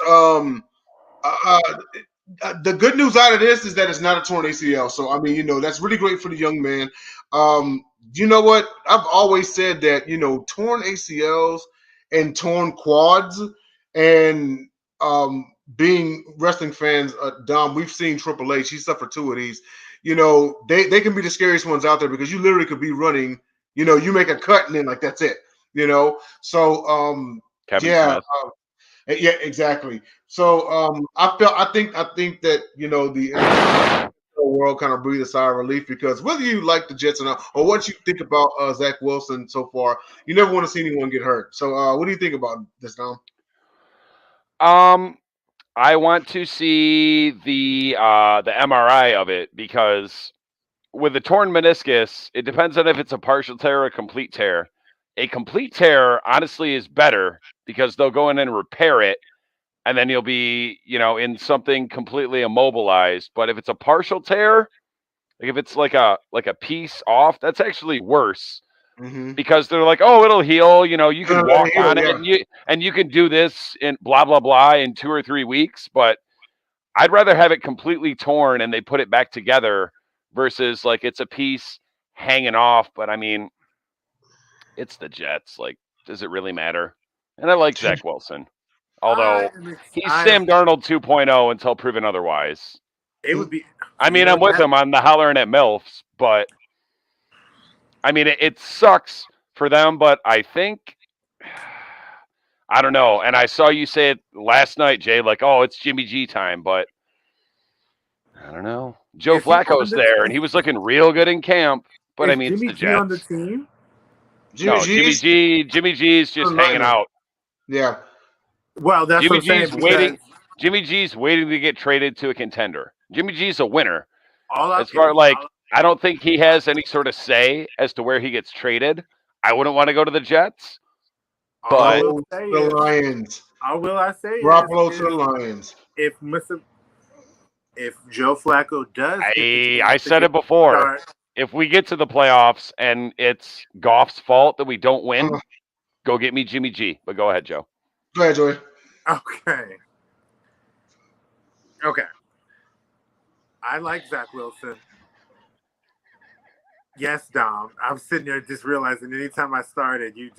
the good news out of this is that it's not a torn ACL. So, I mean, that's really great for the young man. You know what? I've always said that, torn ACLs and torn quads and being wrestling fans, Dom, we've seen Triple H. He suffered 2 of these. They can be the scariest ones out there because you literally could be running, you make a cut and then that's it, So, yeah, exactly. So, I think that, the world kind of breathed a sigh of relief because whether you like the Jets or not, or what you think about Zach Wilson so far, you never want to see anyone get hurt. So, what do you think about this, Dom? I want to see the MRI of it because with the torn meniscus, it depends on if it's a partial tear or a complete tear. A complete tear, honestly, is better because they'll go in and repair it, and then you'll be, in something completely immobilized. But if it's a partial tear, like if it's like a piece off, that's actually worse. Mm-hmm. Because they're like, oh, it'll heal. You can walk on it, and you can do this in blah blah blah in 2 or 3 weeks. But I'd rather have it completely torn and they put it back together versus like it's a piece hanging off. But I mean, it's the Jets. Like, does it really matter? And I like Zach Wilson, although he's Sam Darnold 2.0 until proven otherwise. It would be. I mean, I'm with him on the hollering at MILFs, but. I mean, it sucks for them, but I think, I don't know. And I saw you say it last night, Jay, like, oh, it's Jimmy G time, but I don't know. Joe Flacco's there, and he was looking real good in camp, but I mean, it's the Jets. On the team? Jimmy G's just hanging out. Yeah. Well, that's Jimmy what I'm G's waiting. Jimmy G's waiting to get traded to a contender. Jimmy G's a winner. I don't think he has any sort of say as to where he gets traded. I wouldn't want to go to the Jets. But the Lions. How will I say Garoppolo to the Lions. If Joe Flacco does, I said it before. If we get to the playoffs and it's Goff's fault that we don't win, go get me Jimmy G. But go ahead, Joe. Go ahead, Joey. Okay. I like Zach Wilson. Yes, Dom. I'm sitting there just realizing anytime I started, you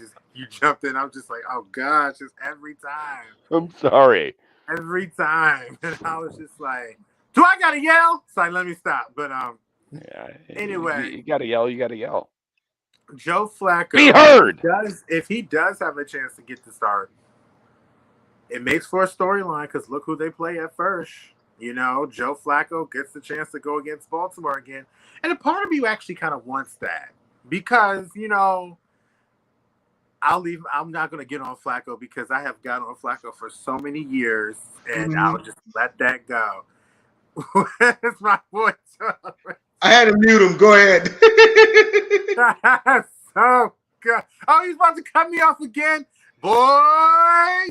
jumped in. I'm just like, oh gosh, just every time. I'm sorry. Every time. And I was just like, do I gotta yell? So let me stop. But anyway. You gotta yell. Joe Flacco. Be heard. If he does have a chance to get the start, it makes for a storyline because look who they play at first. You know, Joe Flacco gets the chance to go against Baltimore again. And a part of you actually kind of wants that because, you know, I'm not going to get on Flacco because I have got on Flacco for so many years and I'll just let that go. It's my boy. I had to mute him. Go ahead. So good. Oh, he's about to cut me off again. Boy,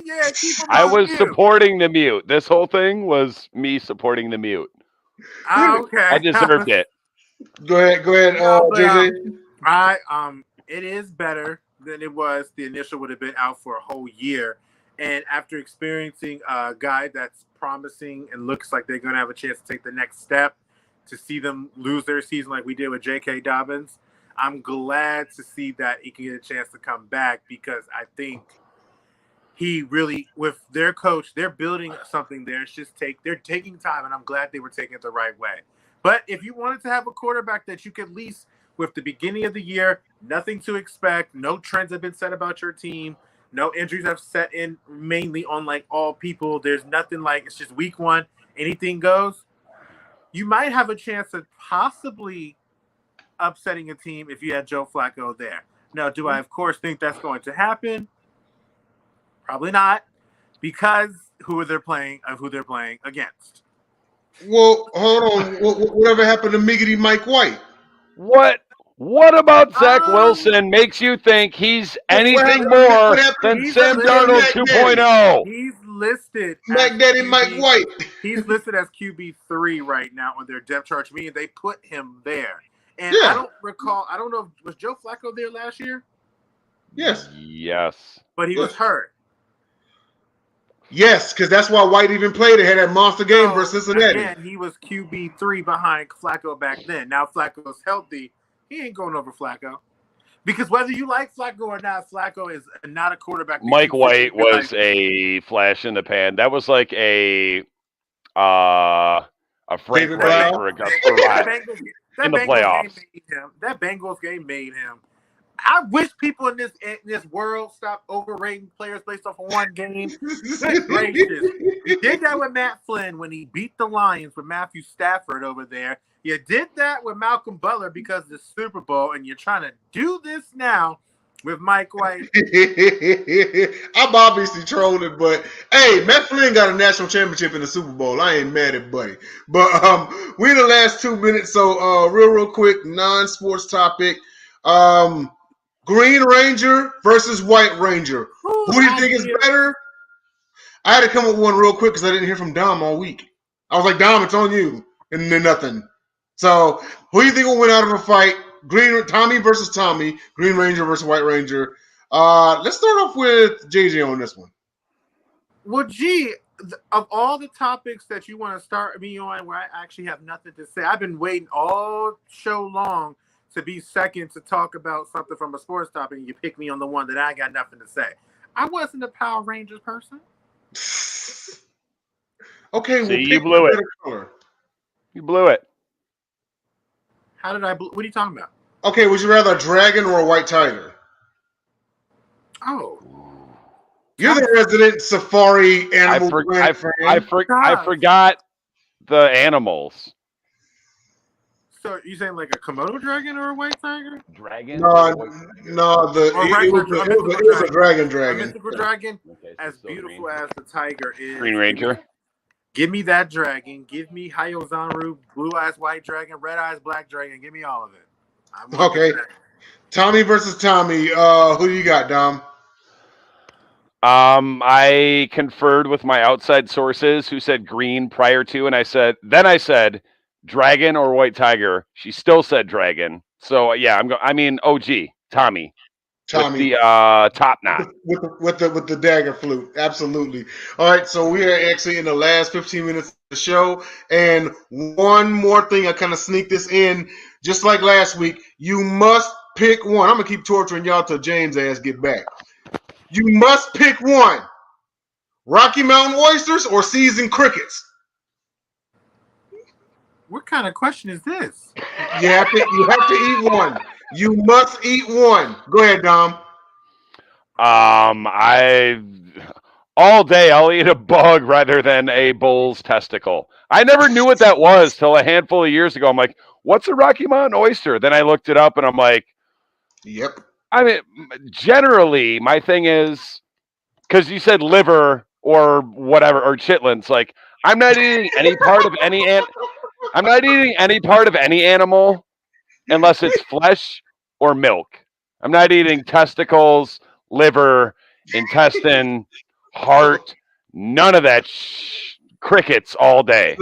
yeah, keep him I on was mute. supporting the mute. This whole thing was me supporting the mute. Okay. I deserved it. Go ahead, No, but, JJ. it is better than it was. The initial would have been out for a whole year. And after experiencing a guy that's promising and looks like they're going to have a chance to take the next step, to see them lose their season like we did with J.K. Dobbins, I'm glad to see that he can get a chance to come back because I think he really, with their coach, they're building something there. It's just they're taking time, and I'm glad they were taking it the right way. But if you wanted to have a quarterback that you could at least, with the beginning of the year, nothing to expect, no trends have been said about your team, no injuries have set in mainly on like all people. There's nothing like it's just week one, anything goes. You might have a chance of possibly upsetting a team if you had Joe Flacco there. Now, do I, of course, think that's going to happen? Probably not, because who they're playing against. Well, hold on. Whatever happened to Miggity Mike White? What about Zach Wilson makes you think he's anything more than Sam Darnold 2.0? He's listed Mac Daddy Mike White. He's listed as QB3 right now on their depth chart, meaning they put him there. And I don't recall, I don't know, was Joe Flacco there last year? Yes. But he was hurt. Yes, because that's why White even played. They had that monster game versus Cincinnati. Again, he was QB3 behind Flacco back then. Now Flacco's healthy. He ain't going over Flacco. Because whether you like Flacco or not, Flacco is not a quarterback. Mike White was a flash in the pan. That was like a Frank Reich for in the playoffs. That Bengals game made him. I wish people in this world stop overrating players based off of one game. Good gracious. You did that with Matt Flynn when he beat the Lions with Matthew Stafford over there. You did that with Malcolm Butler because of the Super Bowl, and you're trying to do this now with Mike White. I'm obviously trolling, but hey, Matt Flynn got a national championship in the Super Bowl. I ain't mad at Buddy. But we're in the last 2 minutes, so real quick, non-sports topic. Green Ranger versus White Ranger. Who do you think is better? I had to come up with one real quick because I didn't hear from Dom all week. I was like, Dom, it's on you. And then nothing. So who do you think will win out of a fight? Tommy versus Tommy. Green Ranger versus White Ranger. Let's start off with JJ on this one. Well, of all the topics that you want to start me on where I actually have nothing to say, I've been waiting all show long to be second to talk about something from a sports topic, and you pick me on the one that I got nothing to say. I wasn't a Power Rangers person. Okay, well, you blew it. You blew it. How did I? What are you talking about? Okay, would you rather a dragon or a white tiger? Oh, you're the resident safari animal. I forgot the animals. So you saying like a Komodo dragon or a white tiger? Dragon? No, it was a dragon. A mythical dragon, okay, as beautiful as the tiger is. Green Ranger. Give me that dragon. Give me Hayozanru, blue eyes white dragon, red eyes black dragon. Give me all of it. Okay. Tommy versus Tommy. Who do you got, Dom? I conferred with my outside sources who said green prior to, and I said dragon or white tiger. She still said dragon. So yeah, OG Tommy. With the top knot. With the dagger flute. Absolutely. All right, so we are actually in the last 15 minutes of the show. And one more thing, I kind of sneak this in, just like last week. You must pick one. I'm gonna keep torturing y'all till James' ass get back. You must pick one. Rocky Mountain oysters or seasoned crickets. What kind of question is this? You have to eat one. You must eat one. Go ahead, Dom. all day I'll eat a bug rather than a bull's testicle. I never knew what that was till a handful of years ago. I'm like, what's a Rocky Mountain oyster? Then I looked it up and I'm like, Yep. I mean, generally my thing is, because you said liver or whatever, or chitlins, like I'm not eating any part of any I'm not eating any part of any animal unless it's flesh or milk. I'm not eating testicles, liver, intestine, heart, none of that crickets all day.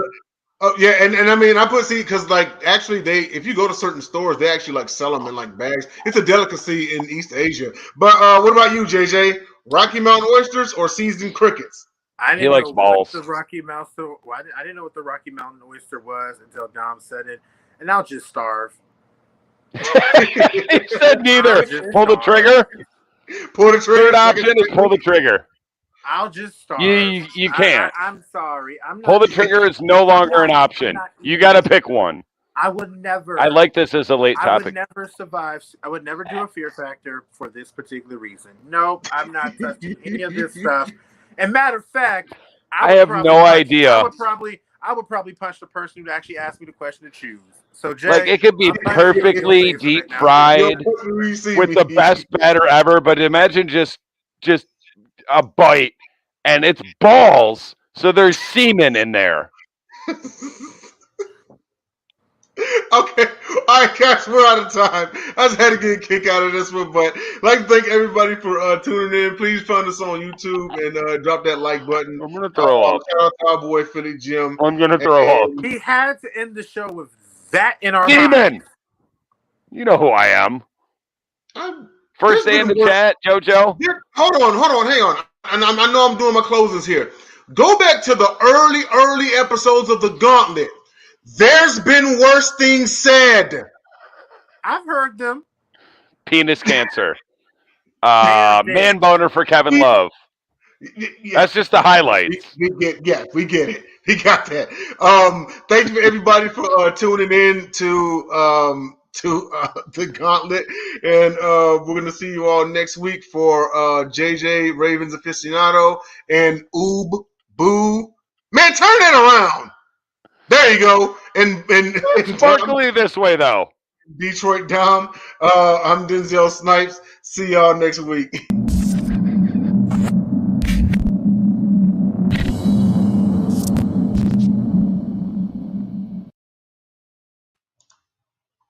Oh yeah, and I mean I put because like actually if you go to certain stores they actually like sell them in like bags. It's a delicacy in East Asia. But what about you, JJ? Rocky Mountain oysters or seasoned crickets? I didn't He likes know balls. what the Rocky Mountain. I didn't know what the Rocky Mountain oyster was until Dom said it, and I'll just starve. He said neither. Pull the trigger. Pull the trigger. Third option is pull the trigger. I'll just starve. You can't. I'm sorry. I'm not. Pull the trigger is no longer an option. You got to pick one. I would never. I like this as a late I topic. would never survive. I would never do a fear factor for this particular reason. Nope, I'm not touching any of this stuff. And matter of fact, I have no idea. I would probably punch the person who actually asked me the question to choose. So, Jay, like it could be perfectly deep fried with the best batter ever, but imagine just a bite and it's balls, so there's semen in there. Okay, all right, guys, we're out of time. I just had to get a kick out of this one, but I'd like to thank everybody for tuning in. Please find us on YouTube and drop that like button. I'm gonna throw up. Shout out to our boy Philly Jim. I'm gonna throw up. He had to end the show with that in our Demon. minds. You know who I am. First day in the chat, JoJo. Yeah, hold on, hang on. And I know I'm doing my closings here. Go back to the early episodes of the Gauntlet. There's been worse things said. I've heard them. Penis cancer. Man boner for Kevin Love. Yeah. That's just the highlights. We get it. We got that. Thank you for everybody for tuning in to the Gauntlet, and we're gonna see you all next week for JJ Ravens aficionado and Oob Boo. Man, turn that around. There you go. And Sparkly this way though. Detroit Dom. I'm Denzel Snipes. See y'all next week.